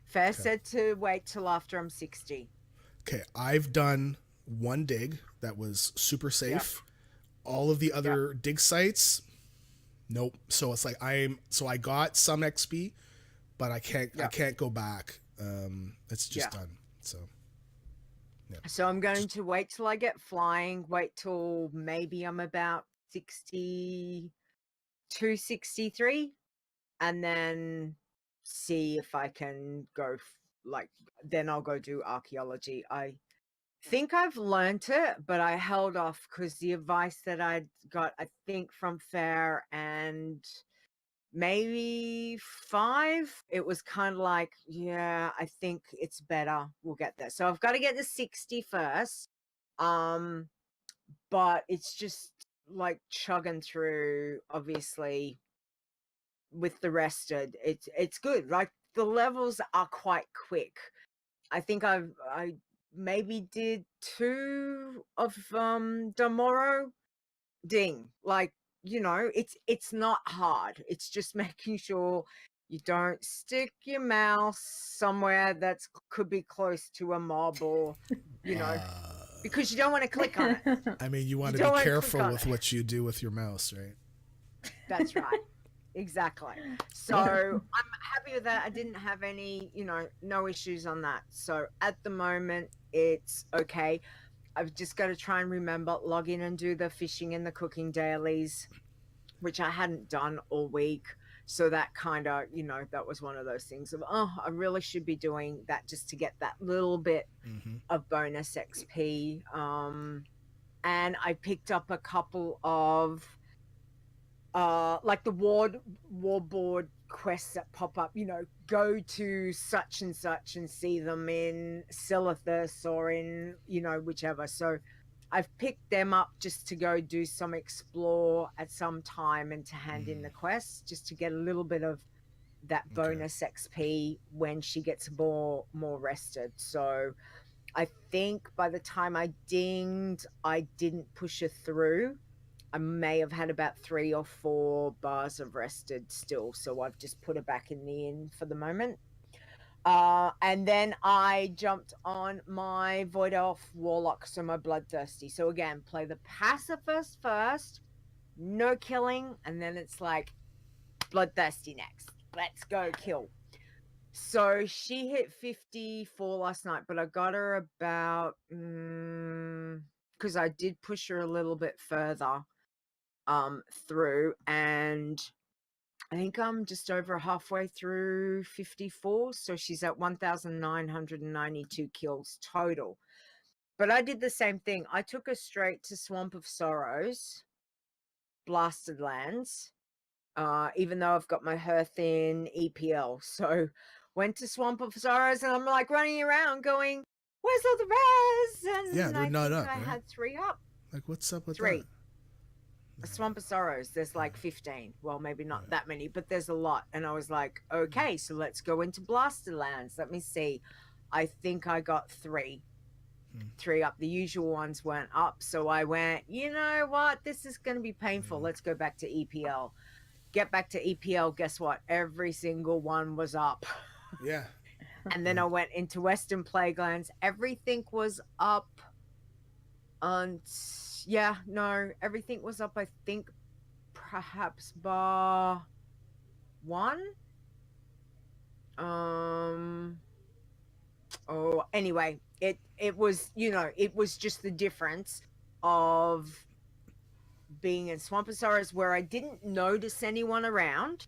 Fair Okay. said to wait till after I'm 60. Okay, I've done one dig that was super safe. Yep. All of the other dig sites, nope. So it's like I got some XP, but I can't go back. It's just done. So I'm going to wait till I get flying, wait till maybe I'm about 62, 63, and then see if I can go then I'll go do archaeology. I think I've learned it, but I held off because the advice that I got, I think from Fair and maybe 5, it was kind of like, I think it's better. We'll get there. So I've got to get to 60 first. But it's just like chugging through, obviously, with the rested. It's good. Like the levels are quite quick. I think I maybe did 2 of tomorrow. Ding. Like, it's not hard. It's just making sure you don't stick your mouse somewhere that's could be close to a mob or because you don't want to click on it. I mean, you want to be careful with what you do with your mouse, right? That's right. Exactly. So I'm happy with that. I didn't have any, no issues on that. So at the moment, it's okay. I've just got to try and remember, log in and do the fishing and the cooking dailies, which I hadn't done all week. So that kind of, that was one of those things of, I really should be doing that just to get that little bit of bonus XP. And I picked up a couple of like the warboard quests that pop up, go to such and such and see them in Silithus or in, whichever. So I've picked them up just to go do some explore at some time and to hand in the quests just to get a little bit of that bonus XP when she gets more rested. So I think by the time I dinged, I didn't push her through. I may have had about 3 or 4 bars of rested still. So I've just put her back in the inn for the moment. And then I jumped on my Void Elf Warlock, so my Bloodthirsty. So again, play the Pacifist first, no killing, and then it's like Bloodthirsty next. Let's go kill. So she hit 54 last night, but I got her about, because I did push her a little bit further through, and I think I'm just over halfway through 54, so she's at 1,992 kills total. But I did the same thing. I took her straight to Swamp of Sorrows, Blasted Lands, even though I've got my Hearth in EPL. So went to Swamp of Sorrows, and I'm like running around going, where's all the rares? And Yeah, they're I not think up, I right? had 3 up. Like, what's up with 3. that? A Swamp of Sorrows, there's like 15. Well, maybe not that many, but there's a lot. And I was like, okay, so let's go into Blasterlands. Let me see. I think I got 3. 3 up. The usual ones weren't up. So I went, you know what? This is going to be painful. Let's go back to EPL. Get back to EPL. Guess what? Every single one was up. Yeah. And then I went into Western Playgrounds. Everything was up. And yeah, no, everything was up. I think perhaps bar 1. Oh, anyway, it was, you know, it was just the difference of being in Swampasaurus where I didn't notice anyone around.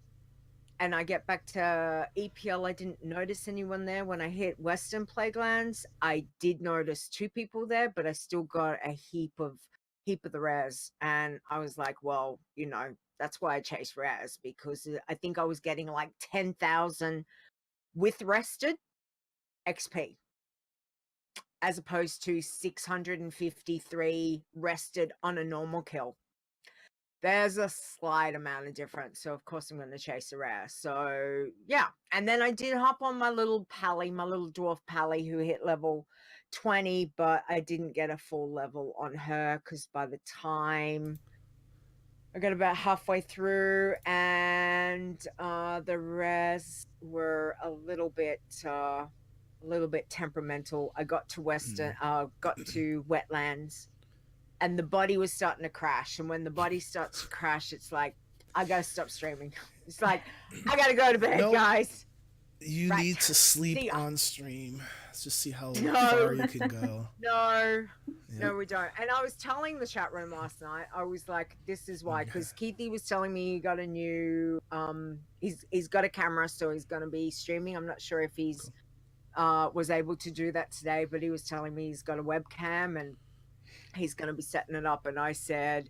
And I get back to EPL, I didn't notice anyone there. When I hit Western Playgrounds, I did notice 2 people there, but I still got a heap of the rares. And I was like, well, you know, that's why I chased rares, because I think I was getting like 10,000 with rested XP, as opposed to 653 rested on a normal kill. There's a slight amount of difference. So, of course, I'm going to chase a rare. So, yeah. And then I did hop on my little pally, my little dwarf pally who hit level 20, but I didn't get a full level on her because by the time I got about halfway through and the rares were a little bit temperamental. I got to got to wetlands. And the body was starting to crash. And when the body starts to crash, it's like, I got to stop streaming. It's like, I got to go to bed, guys. You need to sleep on stream. Let's just see how far you can go. No, we don't. And I was telling the chat room last night, I was like, this is why. Because Keithy was telling me he got a new, he's got a camera, so he's going to be streaming. I'm not sure if he's was able to do that today, but he was telling me he's got a webcam and he's going to be setting it up. And I said,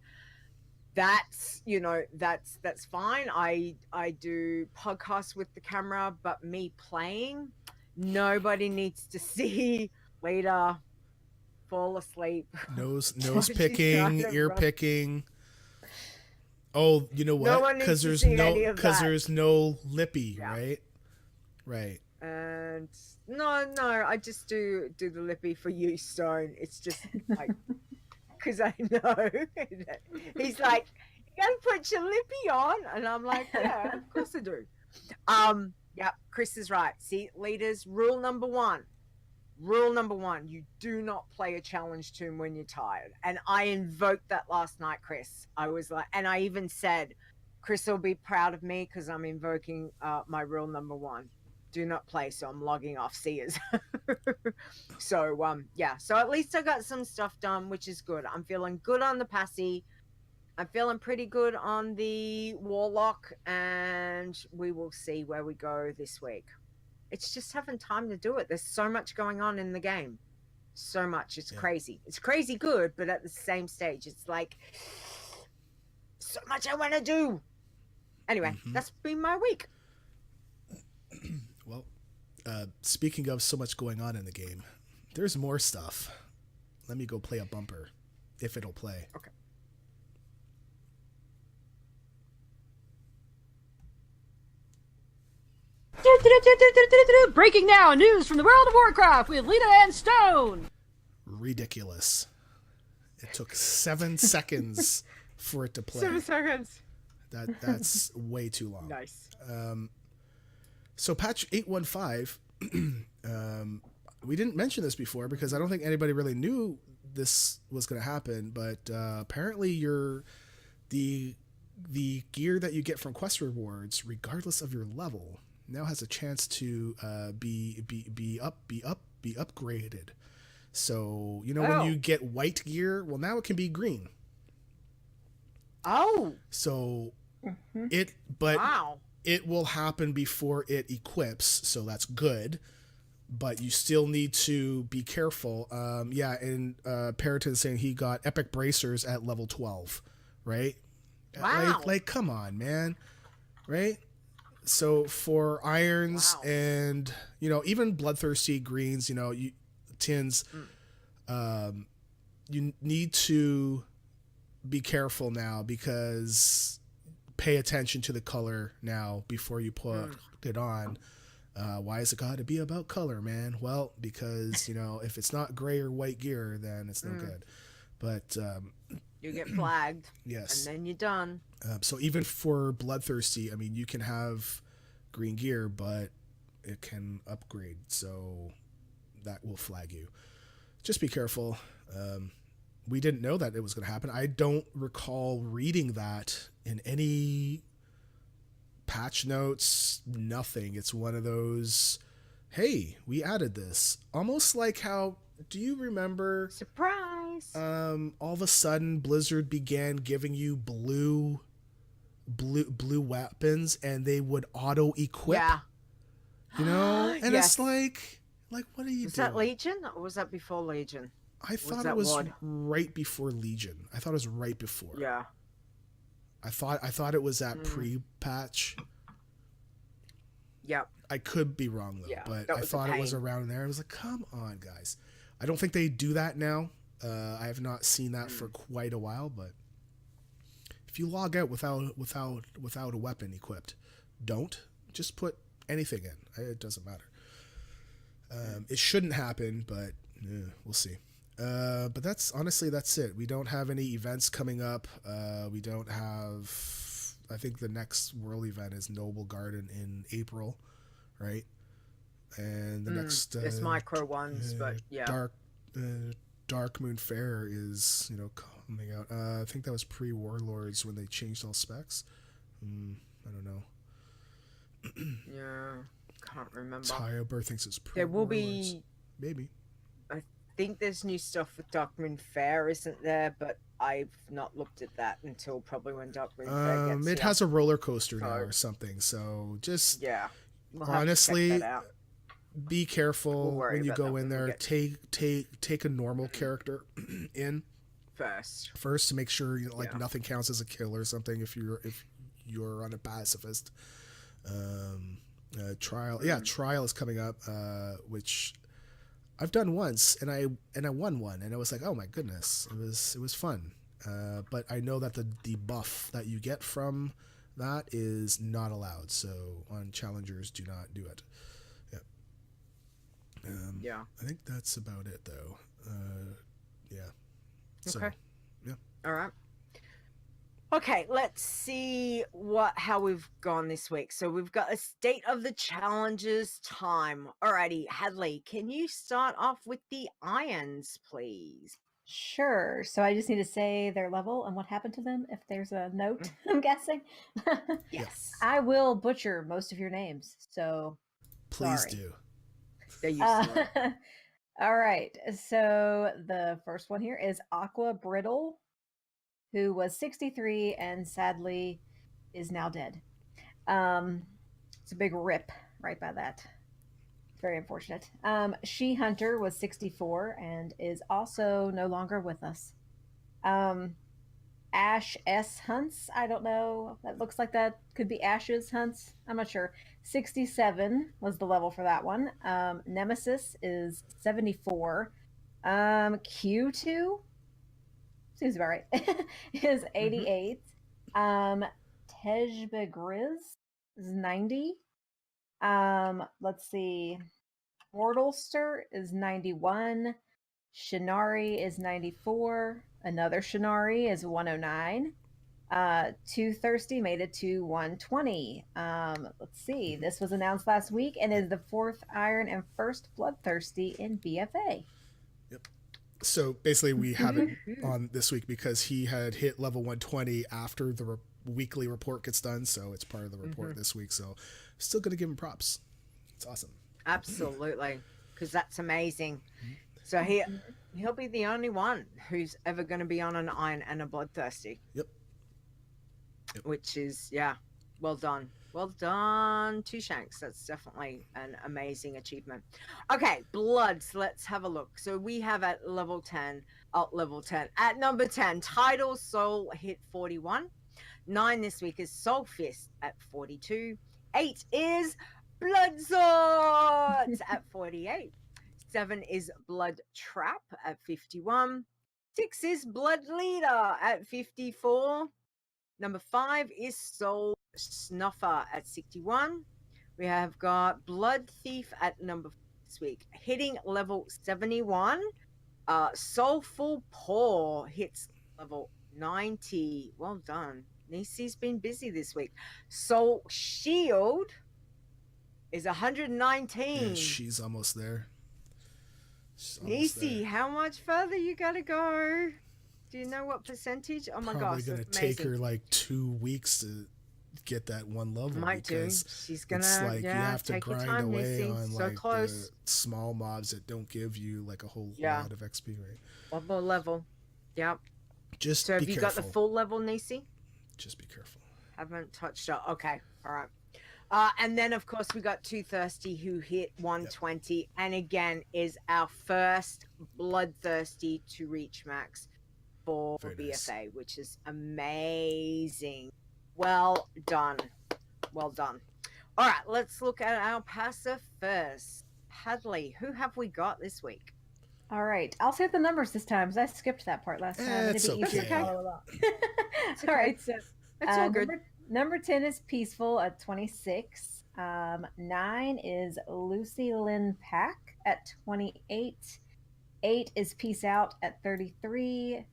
that's, you know, that's fine. I do podcasts with the camera, but me playing, nobody needs to see Leeta fall asleep. Nose picking, ear picking. Oh, you know what? Because there's no lippy, right? Right. And no, I just do the lippy for you, Stone. It's just like, because I know he's like, you gotta put your lippy on, and I'm like, yeah, of course I do. Yeah, Chris is right. See, leaders, rule number one, you do not play a challenge tomb when you're tired. And I invoked that last night, Chris. I was like, and I even said, Chris will be proud of me because I'm invoking my rule number 1. Do not play, so I'm logging off. Seers. So yeah, so at least I got some stuff done, which is good. I'm feeling good on the passy. I'm feeling pretty good on the warlock, and we will see where we go this week. It's just having time to do it. There's so much going on in the game, so much. It's crazy. It's crazy good, but at the same stage, it's like so much I want to do. Anyway, that's been my week. Well, speaking of so much going on in the game, there's more stuff. Let me go play a bumper, if it'll play. Okay. Breaking now, news from the world of Warcraft with Leeta and Stone. Ridiculous. It took 7 seconds for it to play. 7 seconds. That's way too long. Nice. So patch 8.15, we didn't mention this before because I don't think anybody really knew this was going to happen, but apparently the gear that you get from quest rewards, regardless of your level, now has a chance to be upgraded. So, you know, when you get white gear, well, now it can be green. Oh. So wow. It will happen before it equips, so that's good. But you still need to be careful. And Periton saying he got epic bracers at level 12, right? Wow. Like come on, man, right? So for irons and, you know, even bloodthirsty greens, you know, Tins, you need to be careful now, because pay attention to the color now before you put it on. Why is it got to be about color, man? Well, because, you know, if it's not gray or white gear, then it's no good. But you get flagged. Yes. And then you're done. So even for Bloodthirsty, I mean, you can have green gear, but it can upgrade, so that will flag you. Just be careful. We didn't know that it was going to happen. I don't recall reading that in any patch notes, nothing. It's one of those, hey, we added this. Almost like how, do you remember? Surprise! All of a sudden, Blizzard began giving you blue weapons, and they would auto-equip. Yeah. You know? And Yes. it's like, what are you Was doing? that Legion, or was that before Legion? I thought that it was WoD? right before Legion. I thought it was right before. Yeah. I thought it was that pre-patch. Yep. I could be wrong though, Yeah, but that I was a thought it was pain. around there. I was like, come on, guys. I don't think they do that now. I have not seen that for quite a while, but if you log out without a weapon equipped, don't. Just put anything in. It doesn't matter. It shouldn't happen, but we'll see. But that's it. We don't have any events coming up. We don't have, I think the next world event is Noble Garden in April, right? And the next There's micro ones, but yeah. Dark Moon Fair is, you know, coming out. I think that was pre-Warlords when they changed all specs. I don't know. Yeah. Can't remember. Tyober thinks it's There will pre-Warlords. be. Maybe. I think there's new stuff with Darkmoon Fair, isn't there? But I've not looked at that until probably when Darkmoon Fair gets It here. has a roller coaster now So- or something. So just Yeah. We'll have to check honestly, that out. be careful We'll worry when you about go that in when we there. get Take a normal character in first. to make sure, you know, like Yeah. nothing counts as a kill or something if you're on a pacifist. Trial is coming up, which I've done once, and I won one, and I was like, oh my goodness, it was fun. But I know that the buff that you get from that is not allowed, so on challengers, do not do it. Yeah. I think that's about it, though. Yeah. So, Okay. yeah. All right. Okay, let's see how we've gone this week. So we've got a state of the challenges time. Alrighty, Hadley, can you start off with the irons, please? Sure. So I just need to say their level and what happened to them if there's a note, I'm guessing. Yes. I will butcher most of your names. So Please sorry. do. They're used to it. All right. So the first one here is Aqua Brittle, who was 63 and sadly is now dead. It's a big rip right by that. Very unfortunate. She Hunter was 64 and is also no longer with us. Ash S Hunts, I don't know. That looks like that could be Ash's Hunts. I'm not sure. 67 was the level for that one. Nemesis is 74. Q2 seems about right. Is 88. Tejba Grizz is 90. Let's see. Mortalster is 91. Shinari is 94. Another Shinari is 109. Too Thirsty made it to 120. Let's see. This was announced last week and is the 4th Iron and 1st Bloodthirsty in BFA. So basically, we have it on this week because he had hit level 120 after the weekly report gets done. So it's part of the report this week. So still going to give him props. It's awesome. Absolutely, because that's amazing. So he'll be the only one who's ever going to be on an iron and a bloodthirsty. Yep. Which is, yeah, well done. Well done, Two Shanks. That's definitely an amazing achievement. Okay, Bloods, let's have a look. So we have at level 10, at number 10, Tidal Soul hit 41. 9 this week is Soul Fist at 42. 8 is Blood Swords at 48. 7 is Blood Trap at 51. 6 is Blood Leader at 54. Number 5 is Soul Snuffer at 61. We have got Blood Thief at number 4 this week, hitting level 71. Soulful Paw hits level 90. Well done. Nisi's been busy this week. Soul Shield is 119. Yeah, she's almost there. Nisi, how much further you gotta go? Do you know what percentage? Oh my Probably gosh, gonna take her like 2 weeks to get that one level. Might do. Because She's gonna. it's like Yeah, you have to take your grind time, away Nisi. on So like close. the small mobs that don't give you like a whole lot of XP, right? One more level. Yep. Just So have be you careful. got the full level, Nisi? Just be careful. Haven't touched it. Okay. All right. And then, of course, we got Too Thirsty, who hit 120, and again is our first Bloodthirsty to reach max for Very BFA, nice. which is amazing. Well done. Well done. All right, let's look at our passive first. Hadley, who have we got this week? All right, I'll say the numbers this time because I skipped that part last time. and It's it'd be easier to okay. follow along. okay. All right, so It's all good. Number 10 is Peaceful at 26. 9 is Lucy Lynn Pack at 28. 8 is Peace Out at 33.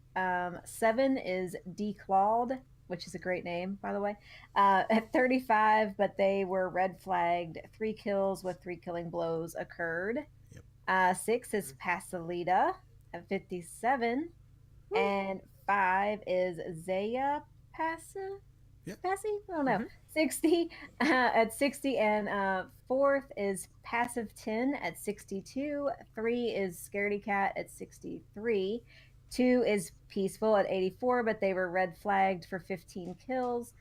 7 is Declawed, which is a great name, by the way, at 35, but they were red flagged. 3 kills with 3 killing blows occurred. 6 is Pasalita at 57. And 5 is Zaya Passa? Yep. Passy? I don't know. 60 at 60. And 4th is Passive 10 at 62. 3 is Scaredy Cat at 63. 2 is Peaceful at 84, but they were red flagged for 15 kills.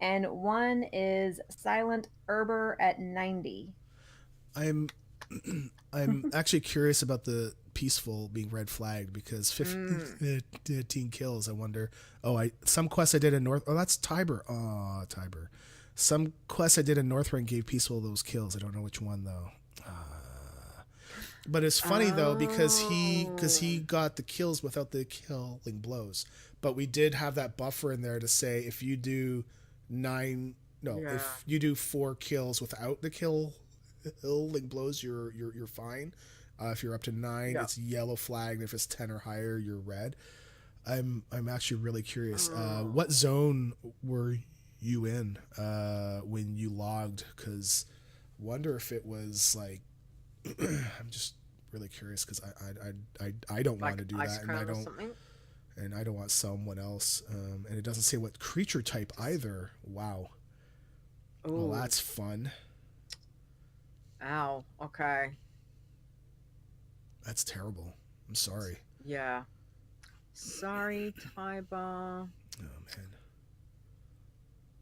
And 1 is Silent Herber at 90. I'm actually curious about the Peaceful being red flagged because 15 kills. I wonder. Some quests I did in North. Oh, that's Tiber. Oh, Tiber. Some quests I did in Northrend gave Peaceful those kills. I don't know which one though. But it's funny though because he got the kills without the killing blows. But we did have that buffer in there to say if you do if you do 4 kills without the killing blows, you're fine. If you're up to 9, it's yellow flagged. If it's 10 or higher, you're red. I'm actually really curious. What zone were you in when you logged? Because wonder if it was like I'm just really curious because I don't want to do that, and I don't want someone else. And it doesn't say what creature type either. Wow. Ooh. Well, that's fun. Ow. Okay. That's terrible. I'm sorry. Yeah. Sorry, Tiber. Oh, man.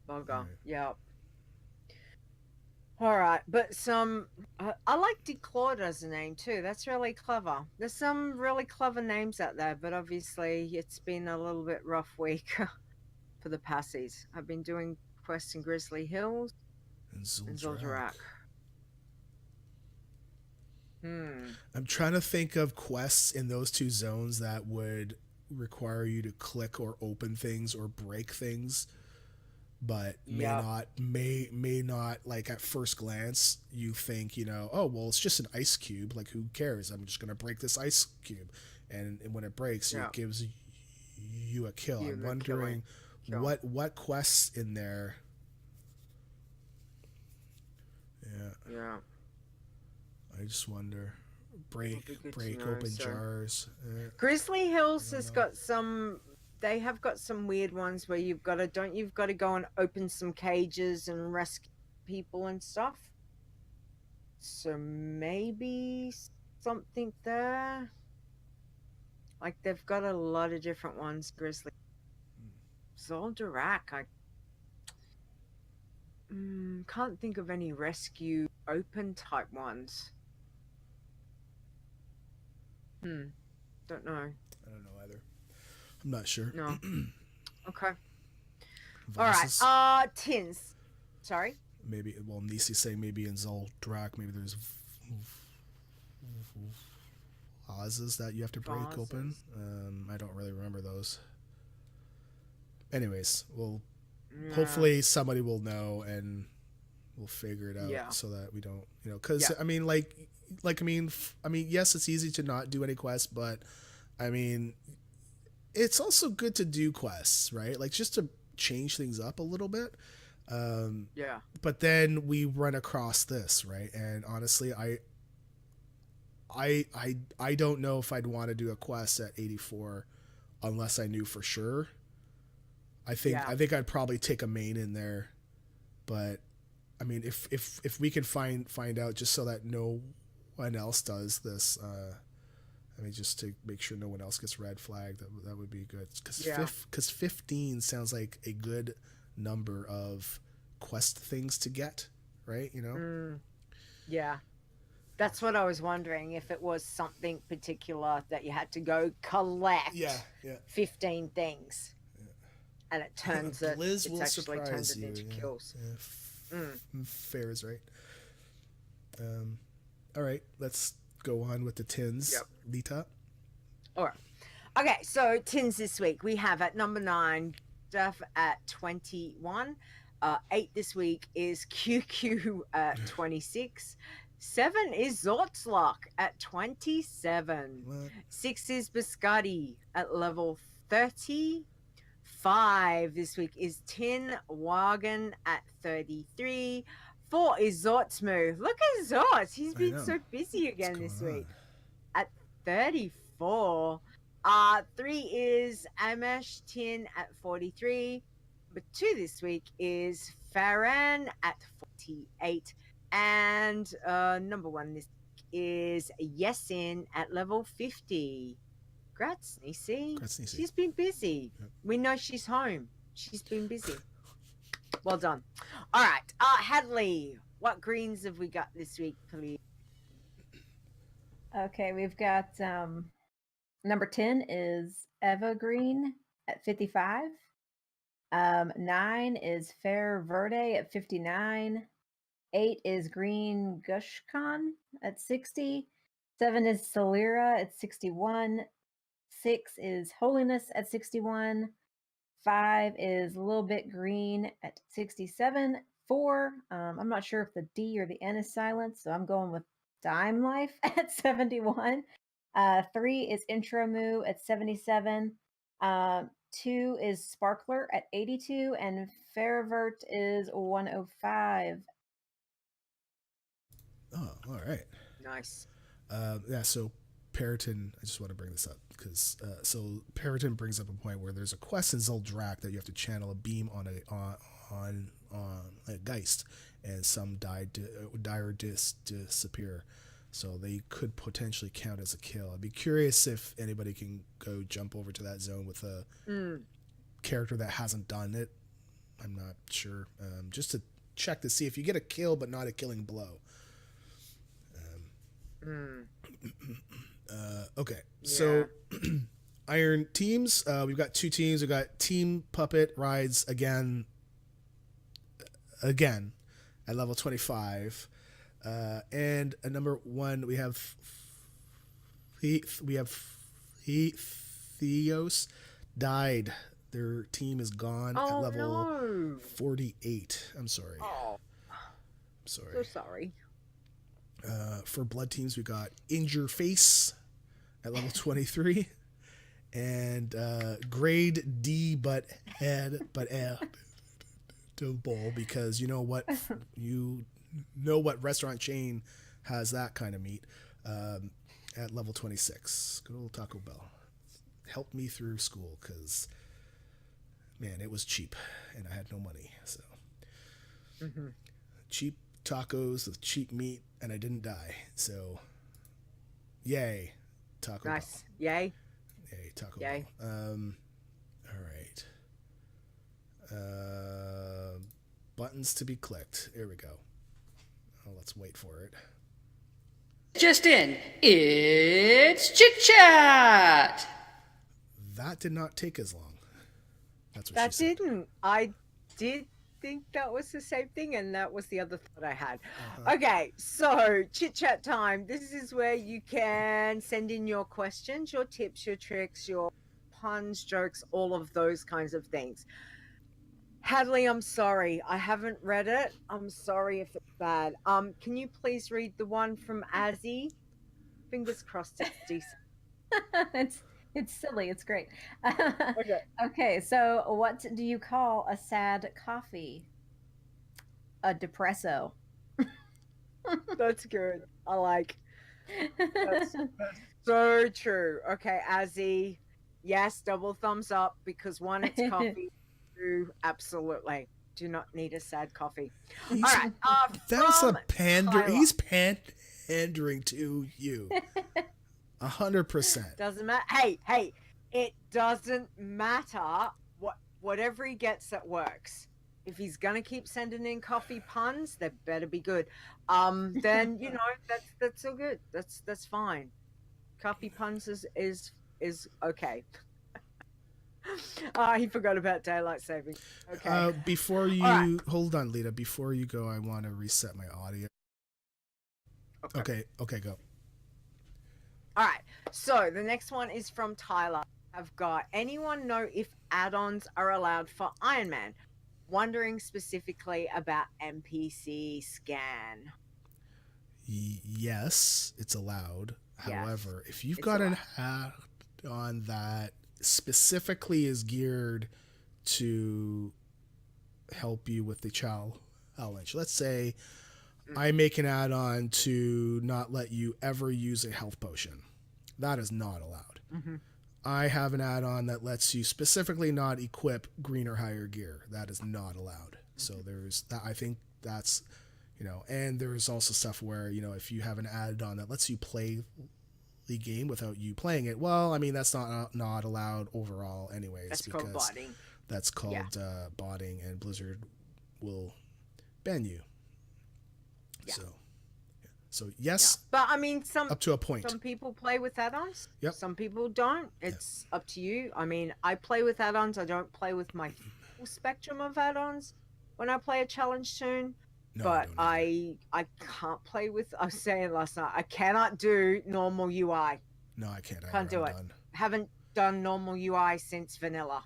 Bugger. Right. Yep. All right. But I like Declawed as a name too. That's really clever. There's some really clever names out there, but obviously it's been a little bit rough week for the passies. I've been doing quests in Grizzly Hills and Zul'Darak. I'm trying to think of quests in those 2 zones that would require you to click or open things or break things, but may not like at first glance you think, oh well, it's just an ice cube, like who cares, I'm just gonna break this ice cube, and when it breaks it gives you a kill. I'm wondering what quests in there. Yeah. I just wonder. Break open jars. Grizzly Hills has got some. They have got some weird ones where you've got to go and open some cages and rescue people and stuff. So maybe something there. Like they've got a lot of different ones. Grizzly. Zul'Darak. I can't think of any rescue open type ones. Don't know. I don't know either. I'm not sure. No. Okay. All right. Tins. Sorry. Maybe. Well, Nisi's saying maybe in Zul'Darak maybe there's vases that you have to break open. I don't really remember those. Anyways, hopefully somebody will know and we'll figure it out so that we don't, because I mean, yes, it's easy to not do any quests, but I mean, it's also good to do quests, right? Like just to change things up a little bit. But then we run across this, right? And honestly, I don't know if I'd want to do a quest at 84 unless I knew for sure. I think I'd probably take a main in there, but I mean, if we can find out just so that no one else does this, I mean, just to make sure no one else gets red flagged, that would be good. Because 15 sounds like a good number of quest things to get, right? Yeah. That's what I was wondering, if it was something particular that you had to go collect 15 things. And it turns it, it actually turns it into kills. Fair is right. All right, let's go on with the tins. Leeta. All right. Okay, so tins this week. We have at number 9, Duff at 21. 8 this week is QQ at 26. 7 is Zortzlock at 27. What? 6 is Biscotti at level 30. 5 this week is Tin Wagon at 33. 4 is Zortzmoo. Look at Zortz. He's been so busy again this week. At 34. 3 is Amesh Tin at 43. Number 2 this week is Farran at 48. And number 1 this week is Yesin at level 50. Congrats, Nisi. She's been busy. Yep. We know she's home. She's been busy. Well done. All right. Haddley, what greens have we got this week, please? Okay, we've got number 10 is Eva Green at 55. 9 is Fair Verde at 59. 8 is Green Gushkan at 60. 7 is Solera at 61. 6 is Holiness at 61. 5 is a little bit green at 67. 4, I'm not sure if the D or the N is silent, so I'm going with Dime Life at 71. 3 is Intro Moo at 77. 2 is Sparkler at 82, and Fairvert is 105. Oh, all right. Nice. So Periton, I just want to bring this up because so Periton brings up a point where there's a quest in Zuldrak that you have to channel a beam on a Geist, and some die or disappear, so they could potentially count as a kill. I'd be curious if anybody can go jump over to that zone with a character that hasn't done it. I'm not sure. Just to check to see if you get a kill but not a killing blow. Okay, so Iron teams. We've got 2 teams. We've got Team Puppet rides again at level 25, and at number 1 we have Theos died. Their team is gone at level 48. I'm sorry. So sorry. For blood teams, we got Injure Face at level 23, and grade D but to bowl, because you know what restaurant chain has that kind of meat, at level 26. Good old Taco Bell helped me through school, because man, it was cheap and I had no money, so cheap tacos with cheap meat, and I didn't die, so yay Taco Bell. Yay Taco Bell. All right, buttons to be clicked. Here we go. Let's wait for it. Just in, it's Chit Chat! That did not take as long. That's what That she said. didn't. I did think that was the same thing, and that was the other thought I had. Uh-huh. Okay, so chit chat time. This is where you can send in your questions, your tips, your tricks, your puns, jokes, all of those kinds of things. Hadley, I'm sorry, I haven't read it. I'm sorry if it's bad. Can you please read the one from Azzy? Fingers crossed it's decent. It's silly. It's great. Okay. Okay, so what do you call a sad coffee? A depresso. That's good. I like. That's so true. Okay, Azzy. Yes, double thumbs up because one, it's coffee. Two, absolutely. Do not need a sad coffee. He's, All right. that's a from pander. Tyler. He's pandering to you. 100%. Doesn't matter. Hey, it doesn't matter. Whatever he gets that works. If he's gonna keep sending in coffee puns, they better be good. Then you know that's so good. That's fine. Coffee puns is okay. He forgot about daylight saving. Okay. Before you right. hold on, Leeta. Before you go, I want to reset my audio. Okay, go. All right. So the next one is from Tyler. I've got, anyone know if add-ons are allowed for Iron Man? Wondering specifically about NPC scan. Yes, it's allowed. Yes, However, if you've it's got an allowed. add-on that specifically is geared to help you with the challenge, let's say I make an add-on to not let you ever use a health potion, that is not allowed. Mm-hmm. I have an add-on that lets you specifically not equip green or higher gear, that is not allowed. So there's that. I think that's, and there's also stuff where, if you have an add-on that lets you play the game without you playing it, well, I mean, that's not allowed overall anyways. That's because called botting. That's called botting, and Blizzard will ban you. Yeah. So yes, But I mean, up to a point. Some people play with add-ons. Yep. Some people don't. It's up to you. I mean, I play with add-ons. I don't play with my full spectrum of add-ons when I play a challenge toon. No, but I I can't play with. I was saying last night, I cannot do normal UI. No, I can't. Can't do it. Done. Haven't done normal UI since vanilla.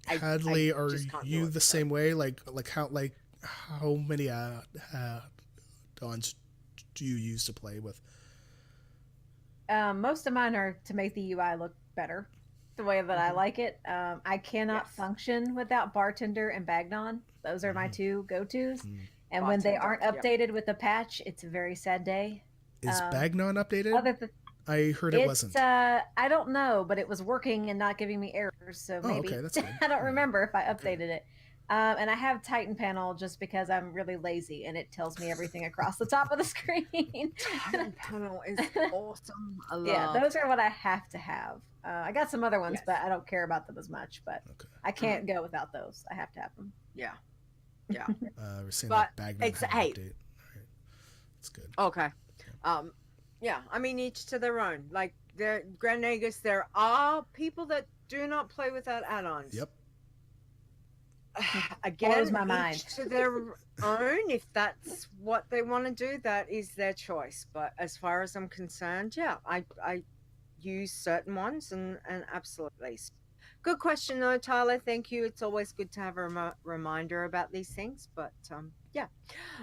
Hadley, are just can't do you it, the so. same way? Like how many add-ons do you use to play with? Most of mine are to make the UI look better, the way that I like it. I cannot function without Bartender and Bagnon. Those are my two go-tos. And when they aren't updated with a patch, it's a very sad day. Is Bagnon updated? I heard it wasn't. I don't know, but it was working and not giving me errors. So maybe okay, that's good. I don't remember if I updated it. And I have Titan Panel just because I'm really lazy and it tells me everything across the top of the screen. Titan Panel is awesome. I love. Yeah, those are what I have to have. I got some other ones, but I don't care about them as much. But I can't go without those. I have to have them. Yeah. We're saying but that Bagnon it's had an update. All right. That's good. Okay. Yeah, I mean, each to their own. Like, Grand Nagus, there are people that do not play without add-ons. Yep. Again, Blows my mind. each to their own. If that's what they want to do, that is their choice. But as far as I'm concerned, I use certain ones and absolutely. Good question, though, Tyler. Thank you. It's always good to have a reminder about these things. But, yeah.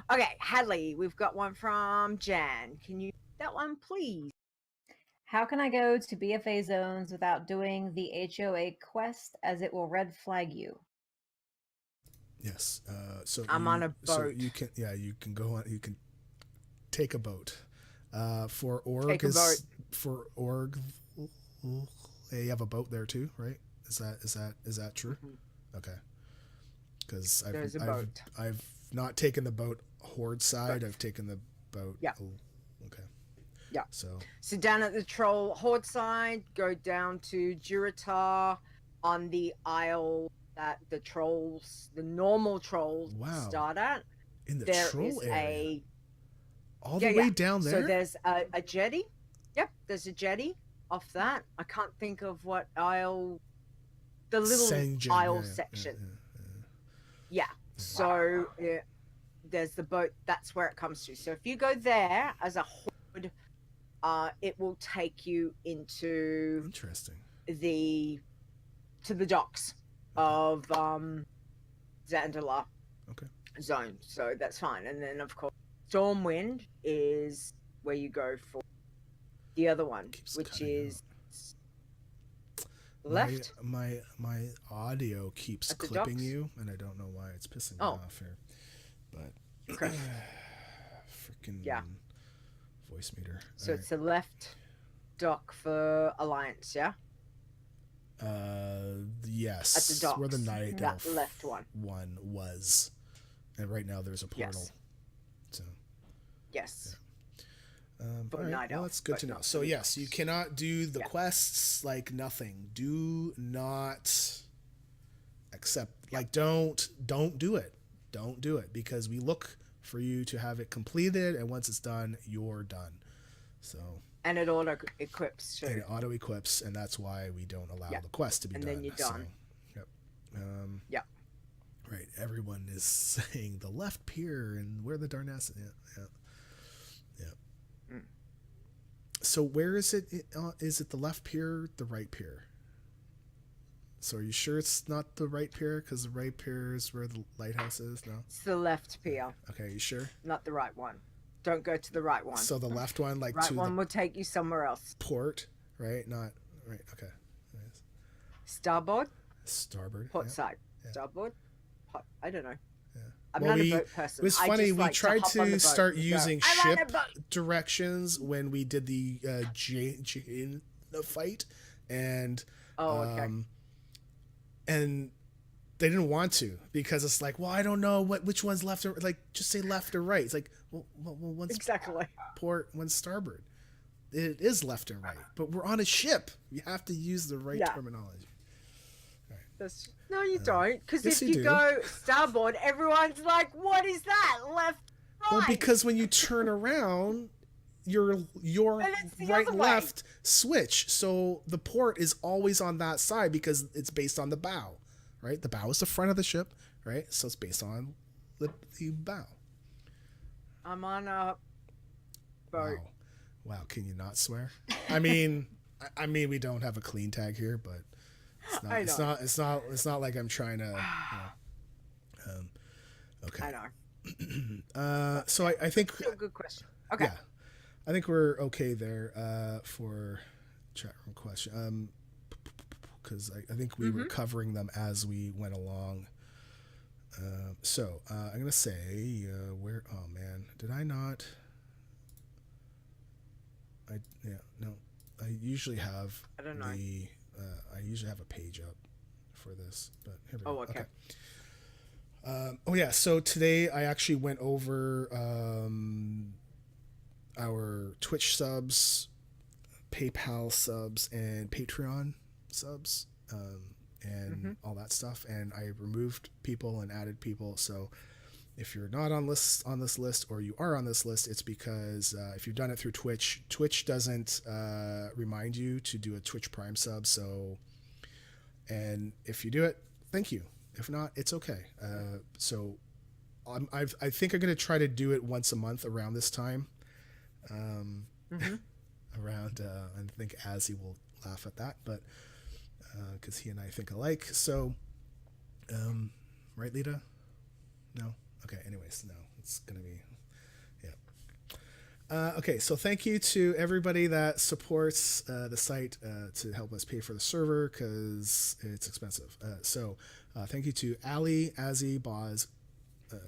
Okay, Hadley, we've got one from Jan. Can you that one, please? How can I go to BFA zones without doing the HOA quest, as it will red flag you? Yes. So I'm on a boat. So you can go on. You can take a boat. For org Take a boat. For org, you have a boat there too, right? Is that true? Mm-hmm. Okay. Because I've not taken the boat horde side. I've taken the boat. Yeah. Okay. Yeah. So down at the troll horde side, go down to Juratar on the isle that the normal trolls start at. In the there troll is area. All the way down there? So there's a jetty. Yep, there's a jetty off that. I can't think of what isle. The little isle section. Yeah. So there's the boat. That's where it comes to. So if you go there as a horde, it will take you into Interesting. the docks of Zandala Okay. zone. So that's fine. And then of course, Stormwind is where you go for the other one, Keeps which cutting is out. left. My audio keeps At the clipping docks? you, and I don't know why it's pissing me Oh. off here. But Okay. freaking Yeah. voice meter. So All it's the left dock for Alliance, yeah? yes. At the docks. Where the night that elf left one. was, and right now there's a portal. Yes. So. Yes. All For right, night well, elf, that's good but to know. not So for the yes, you dogs. cannot do the Yeah. quests, like nothing. Do not accept, like don't do it. Don't do it, because we look for you to have it completed, and once it's done, you're done. So And it auto equips too. and it auto equips, and that's why we don't allow Yeah. the quest to be And done. then you're done. So, yep. Yeah. Right. Everyone is saying the left pier and where the Darnassus. Yeah. So where is it? Is it the left pier, the right pier? So are you sure it's not the right pier? Because the right pier is where the lighthouse is. No. It's the left pier, Okay, you sure? not the right one. Don't go to the right one. So the left one, like right to one the will take you somewhere else. port, right? Not right. Okay. Nice. Starboard, Starboard. port yeah. side. Yeah. Starboard, port. I don't know. Yeah. I'm Well, not a boat person. It was I funny. just We like tried hop on the to boat start and go, using "I want a ship boat." directions when we did the Jane the fight, and Oh, okay. and they didn't want to, because it's like, well, I don't know which one's left or, like, just say left or right. It's like, well one's Exactly. port, one's starboard. It is left and right, but we're on a ship. You have to use the right Yeah. terminology. No, you don't. Because yes, if you you do. go starboard, everyone's like, "What is that? Left, right." Well, because when you turn around, your And it's the right other and way. left switch. So the port is always on that side because it's based on the bow, right? The bow is the front of the ship, right? So it's based on the bow. I'm on a boat. Wow. Can you not swear? I mean, we don't have a clean tag here, but it's not like I'm trying to. Okay. I know. So I think. Still a good question. Okay. Yeah, I think we're okay there for chat room question. Because I think we were covering them as we went along. So I'm gonna say where. Oh man, did I not? I usually have. I don't know. I usually have a page up for this, but here we Oh, go. okay. So today I actually went over our Twitch subs, PayPal subs, and Patreon subs, and all that stuff. And I removed people and added people. So if you're not on this list, or you are on this list, it's because if you've done it through Twitch, Twitch doesn't remind you to do a Twitch Prime sub. So, and if you do it, thank you. If not, it's okay. So I think I'm going to try to do it once a month around this time. Around, I think Azzy will laugh at that, but because he and I think alike. So, right, Leeta? No? Okay, anyways, no. It's going to be, yeah. Okay, so thank you to everybody that supports the site to help us pay for the server, because it's expensive. So thank you to Ali, Azzy, Boz,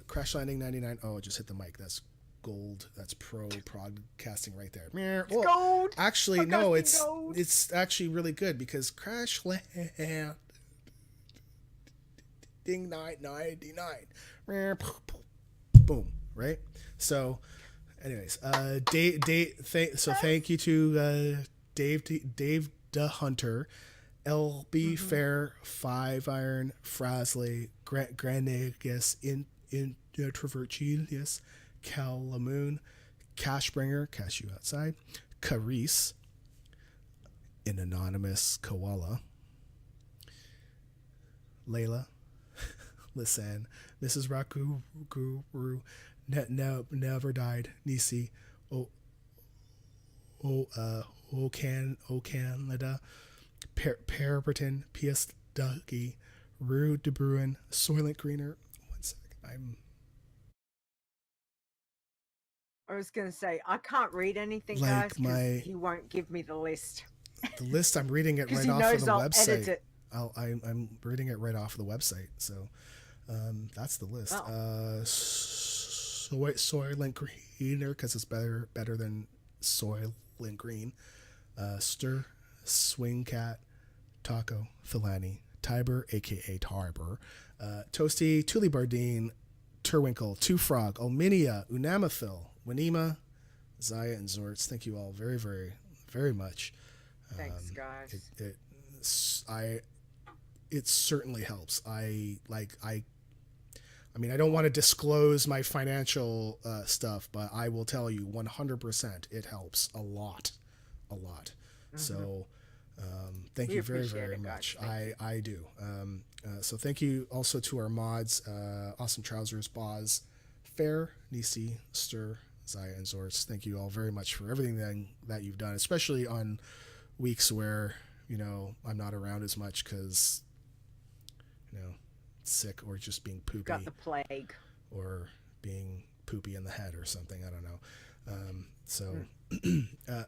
Crash Landing 99. Oh, just hit the mic. That's gold. That's pro podcasting right there. Well, gold. actually, no, Podcasting gold. it's actually really good, because Crash Landing 99. Boom, right? So anyways, thank you to Dave the Hunter, LB Fair, 5 Iron, Frasley, Granagus, Introvert Genius, Cal Lamoon, Cashbringer, Cash You Outside, Carice, an Anonymous Koala, Layla, listen. Mrs. Raku Guru never died. Nisi. Canada. Paraperton. P.S. Ducky. Rue de Bruin. Soylent Greener. 1 second. I was going to say, I can't read anything, Like guys, because he won't give me the list. The list, I'm reading it right off of the website. I'm reading it right off of the website. So that's the list. Oh. Soylent Greener, because it's better than Soylent Green. Stir, Swing Cat, Taco, Filani, Tiber, aka Tarber, Toasty, Tuli Bardine, Turwinkle, Two Frog, Alminia, Unamathil, Winema, Zaya, and Zorts. Thank you all very, very, very much. Thanks, guys. It certainly helps. I mean, I don't want to disclose my financial stuff, but I will tell you 100% it helps a lot. Mm-hmm. So thank you very, very much. I do. So thank you also to our mods, Awesome Trousers, Boz, Fair, Nisi, Stir, Zaya, and Zorts. Thank you all very much for everything that you've done, especially on weeks where, I'm not around as much because, sick or just being poopy. Got the plague. Or being poopy in the head or something. I don't know.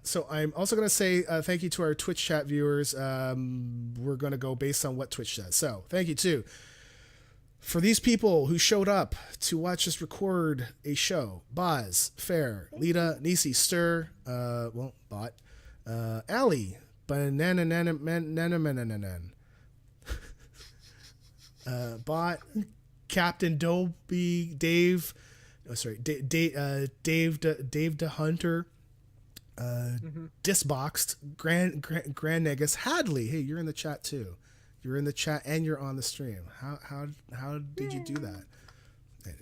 So I'm also going to say thank you to our Twitch chat viewers. We're going to go based on what Twitch says. So thank you too for these people who showed up to watch us record a show. Boz, Fair, Leeta, Nisi, Stir, Bot, Ali, Bot, Captain Dobie, Dave the Hunter, Disboxed, Grand Negus, Haddley. Hey, you're in the chat too. You're in the chat and you're on the stream. How did you do that? I'm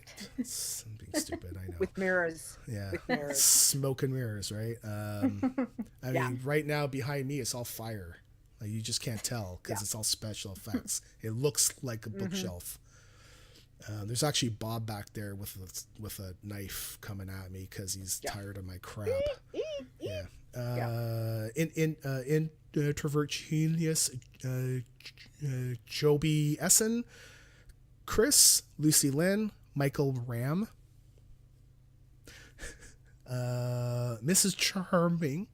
being stupid, I know. With mirrors. Yeah. With mirrors. Smoke and mirrors, right? I mean, right now behind me it's all fire. Like, you just can't tell because it's all special effects. It looks like a bookshelf. There's actually Bob back there with a knife coming at me because he's tired of my crap. Yeah. Introvert Genius, Joby Essen, Chris, Lucy Lynn, Michael Ram, Mrs. Charming,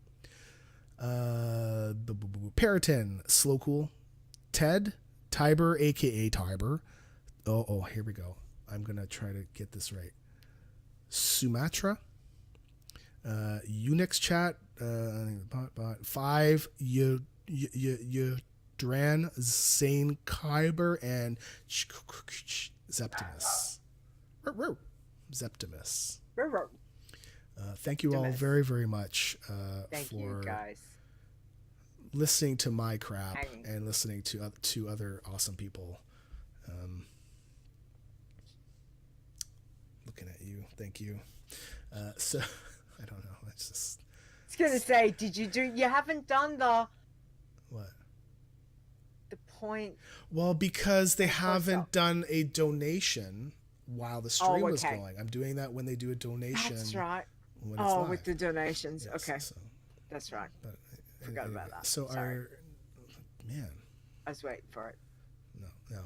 Periton, Slow Cool, Ted, Tiber, aka Tiber. Oh, here we go. I'm gonna try to get this right. Sumatra, Unix chat, bot 5, Dran, Zane Kyber, and Zeptimus. Zeptimus. Thank you all very, very much Thank for you guys listening to my crap and listening to other awesome people. Looking at you, thank you. So I don't know. It's just. I was gonna say, you haven't done the point? Well, because they haven't done a donation while the stream was going. I'm doing that when they do a donation. That's right. When it's live. With the donations. Yes, okay. So, that's right. But Forgot about that. So Sorry. man. I was waiting for it. No.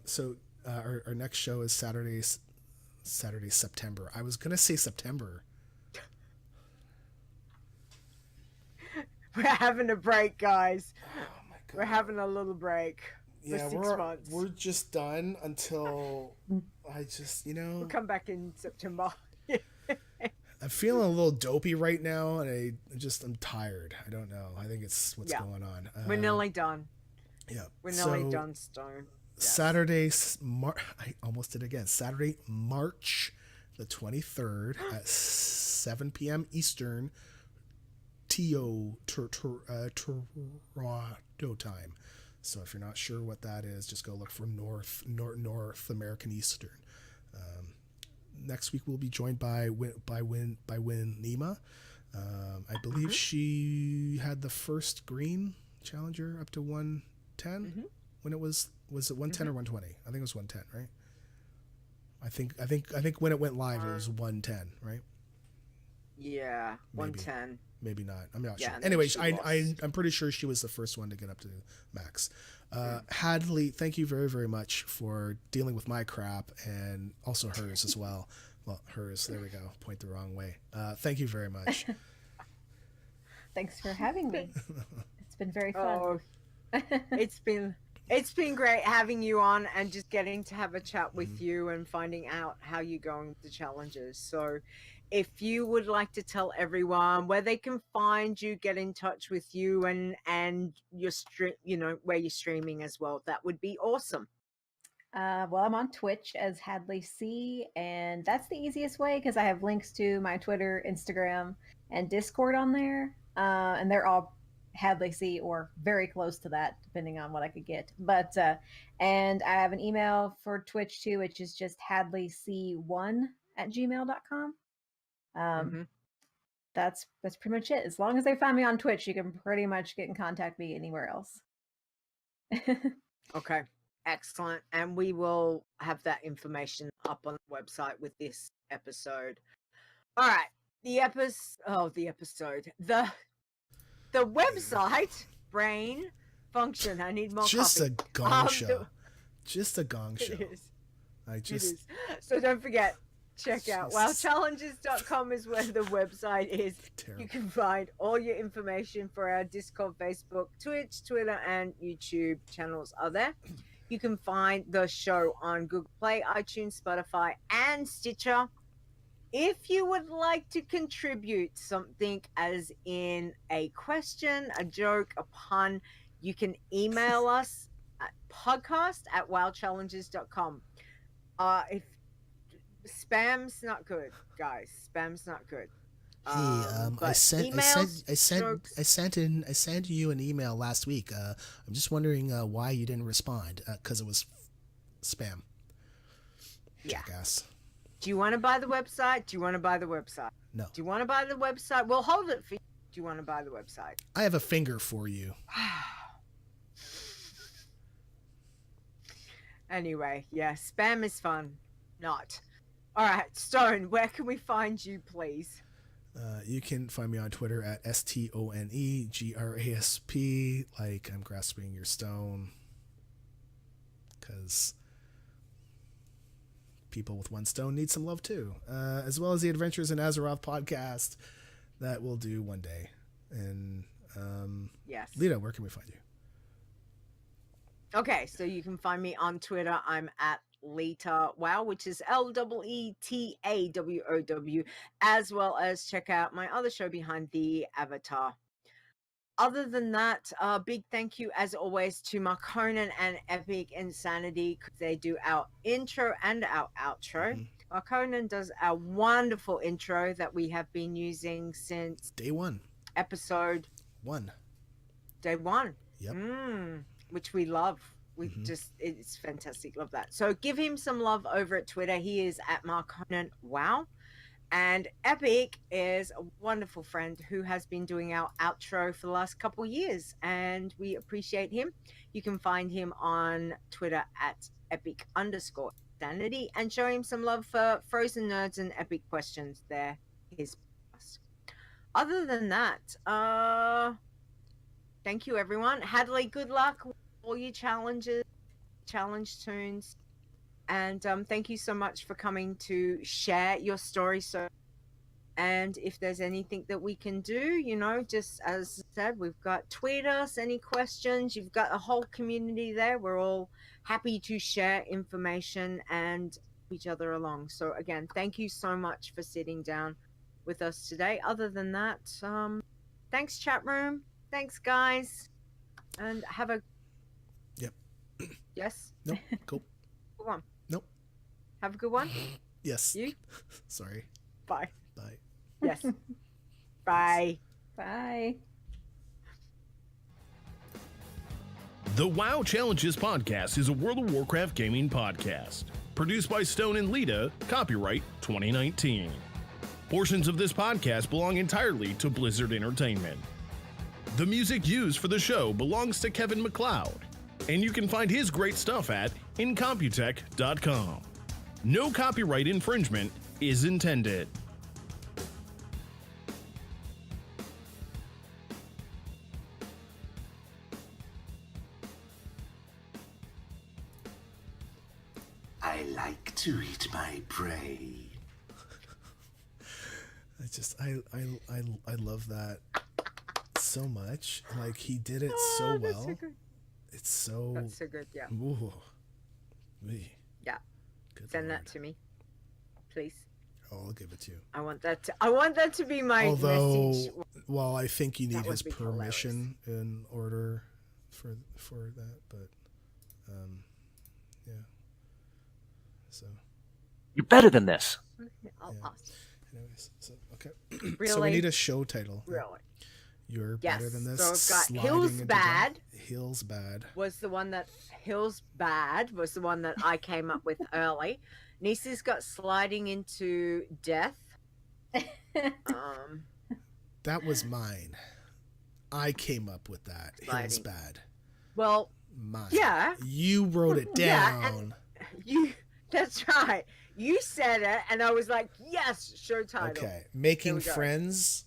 So our next show is Saturday, September. I was gonna say September. We're having a break, guys. Oh my God. We're having a little break. Yeah, for 6 months. We're just done until I just We'll come back in September. I'm feeling a little dopey right now, and I'm tired. I don't know. I think it's what's going on. We're nearly done. Yeah, we're nearly done, Stone. Yes. Saturday, I almost did it again. Saturday, March the 23rd at 7 p.m. Eastern, Toronto time. So if you're not sure what that is, just go look for North American Eastern. Next week we'll be joined by Winema. I believe she had the first green challenger up to 110 when it was it 110 or 120? I think it was 110, right? I think when it went live, it was 110, right? Yeah, Maybe. 110. Maybe not. I'm not Yeah, sure. and then Anyway, she I'm pretty sure she was the first one to get up to max. Haddley, thank you very, very much for dealing with my crap and also hers as well. Well, hers. There we go. Point the wrong way. Thank you very much. Thanks for having me. It's been very fun. Oh, it's been great having you on and just getting to have a chat with you and finding out how you're going with the challenges. So if you would like to tell everyone where they can find you, get in touch with you, and your stream, where you're streaming as well, that would be awesome. Well, I'm on Twitch as Haddley C, and that's the easiest way because I have links to my Twitter, Instagram, and Discord on there, and they're all Haddley C or very close to that, depending on what I could get. But and I have an email for Twitch too, which is just haddleyc1@gmail.com. That's pretty much it. As long as they find me on Twitch, you can pretty much get in contact me anywhere else. Okay. Excellent. And we will have that information up on the website with this episode. All right. The website brain function. I need more Just coffee. a gong show. Just a gong show. It is. It is. So don't forget, check out wowchallenges.com is where the website is. Terrible. You can find all your information for our Discord, Facebook, Twitch, Twitter, and YouTube channels are there. You can find the show on Google Play, iTunes, Spotify, and Stitcher. If you would like to contribute something, as in a question, a joke, a pun, you can email us at podcast@wowchallenges.com. If spam's not good, guys. Spam's not good. I sent you an email last week. I'm just wondering why you didn't respond. Because it was spam. Yeah. Jackass. Do you want to buy the website? No. Do you want to buy the website? We'll hold it for you. Do you want to buy the website? I have a finger for you. Anyway, yeah, spam is fun. Not. All right, Stone, where can we find you, please? You can find me on Twitter at STONEGRASP, like I'm grasping your stone. Because people with one stone need some love too. As well as the Adventures in Azeroth podcast that we'll do one day. And yes. Leeta, where can we find you? Okay, so you can find me on Twitter. I'm at Leeta WoW, which is LEETAWOW, as well as check out my other show, Behind the Avatar. Other than that, big thank you as always to Marconan and Epic Insanity, because they do our intro and our outro. Marconan does our wonderful intro that we have been using since day one, episode 1. Day 1. Yep. Which we love. We just, it's fantastic. Love that. So give him some love over at Twitter. He is at Marconan WoW. And Epic is a wonderful friend who has been doing our outro for the last couple of years, and we appreciate him. You can find him on Twitter at epic_sanity and show him some love for Frozen Nerds and Epic Questions. There his post. Other than that, thank you everyone. Haddley, good luck with all your challenges, challenge tunes. And thank you so much for coming to share your story. And if there's anything that we can do, just as I said, we've got tweet us any questions. You've got a whole community there. We're all happy to share information and each other along. So again, thank you so much for sitting down with us today. Other than that, thanks chat room. Thanks guys. And have a... Yep. Yes? Nope. Cool. Go on. Nope. Have a good one. Yes. You? Sorry. Bye. Bye. Yes. Bye. Bye. The WoW Challenges podcast is a World of Warcraft gaming podcast. Produced by Stone and Leeta, copyright 2019. Portions of this podcast belong entirely to Blizzard Entertainment. The music used for the show belongs to Kevin MacLeod, and you can find his great stuff at incomputech.com. No copyright infringement is intended. I like to eat my prey. I love that so much. Like, he did it so That's well. so good. It's so. That's so good. Yeah. Ooh. Wee. Yeah. Good Send Lord. that to me, please. Oh, I'll give it to you. I want that to be my Although, message. well, I think you need That would his be hilarious. permission in order for that. But, yeah. So, You're better than this. I'll yeah. ask. Anyways, so okay. Really? So we need a show title. Really. You're Yes. better than this. So I've got Sliding Hills into Bad. death. Hills Bad. Was the one that I came up with early. Nisa's got sliding into death. That was mine. I came up with that. Hills Sliding. Bad. Well, Mine. yeah. You wrote it Yeah, down. That's right. You said it, and I was like, yes, show title. Okay. Making we go. friends.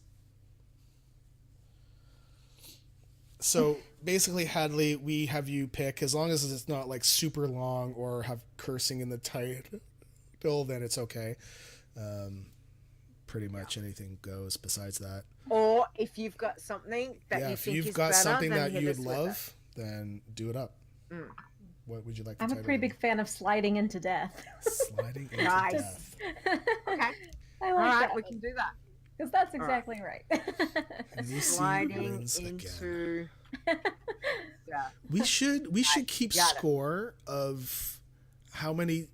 So basically, Hadley, we have you pick, as long as it's not like super long or have cursing in the title, then it's okay. Pretty much anything goes besides that. Or if you've got something that you If think you've is got better, something then that hit you'd us with love, then do it up. Mm. What would you like? I'm the a title pretty to be? big fan of sliding into death. Sliding into Nice. death. it. Okay. I All like right, that we can do that. because that's right. exactly right. Nisi Sliding wins again. into. Yeah. We should keep got it. score of how many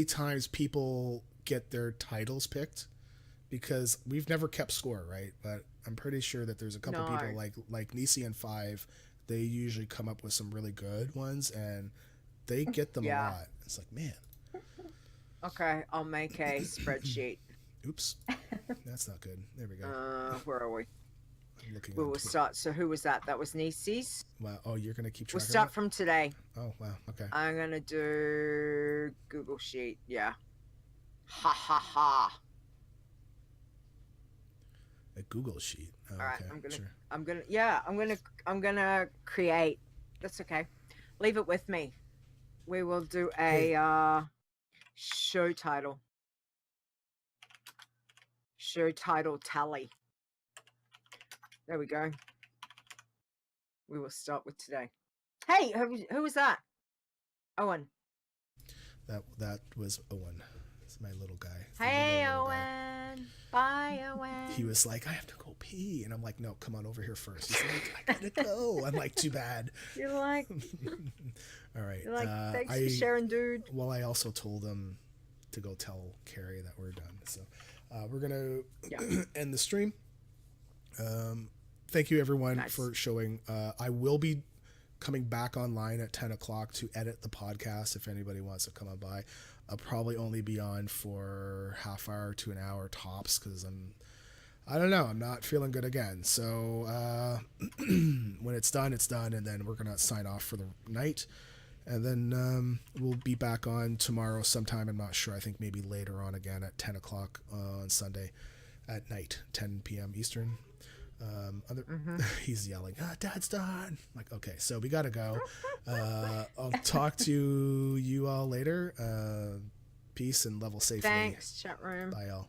times people get their titles picked, because we've never kept score, right? But I'm pretty sure that there's a couple No. people like Nisi and 5. They usually come up with some really good ones, and they get them Yeah. a lot. It's like, man, Okay, I'll make a spreadsheet. oops, that's not good. There we go. Where are we? I'm looking. We on will Twitter. start. So who was that? That was Nisi's. Wow. Oh, you're gonna keep track We'll of start that? from today. Oh, wow. Okay. I'm gonna do Google Sheet. Yeah. Ha ha ha. A Google sheet. Oh, All right, okay. I'm gonna create. That's okay. Leave it with me. We will do a show title. Show title tally. There we go. We will start with today. Hey, who was that? Owen. That was Owen. It's my little guy. It's the Hey, little guy. Owen. Bye, Owen. He was like, I have to go pee. And I'm like, no, come on over here first. He's like, I gotta go. I'm like, too bad. You're like, All right. thanks for sharing, dude. Well, I also told him to go tell Carrie that we're done. So we're going to end the stream. Thank you, everyone, for showing. I will be coming back online at 10 o'clock to edit the podcast if anybody wants to come on by. I'll probably only be on for half hour to an hour tops, because I don't know, I'm not feeling good again. So when it's done, and then we're going to sign off for the night. And then we'll be back on tomorrow sometime. I'm not sure. I think maybe later on again at 10 o'clock on Sunday at night, 10 p.m. Eastern. He's yelling, Dad's done. I'm like, okay, so we gotta go. I'll talk to you all later. Peace and level safely. Thanks, chat room. Bye, y'all.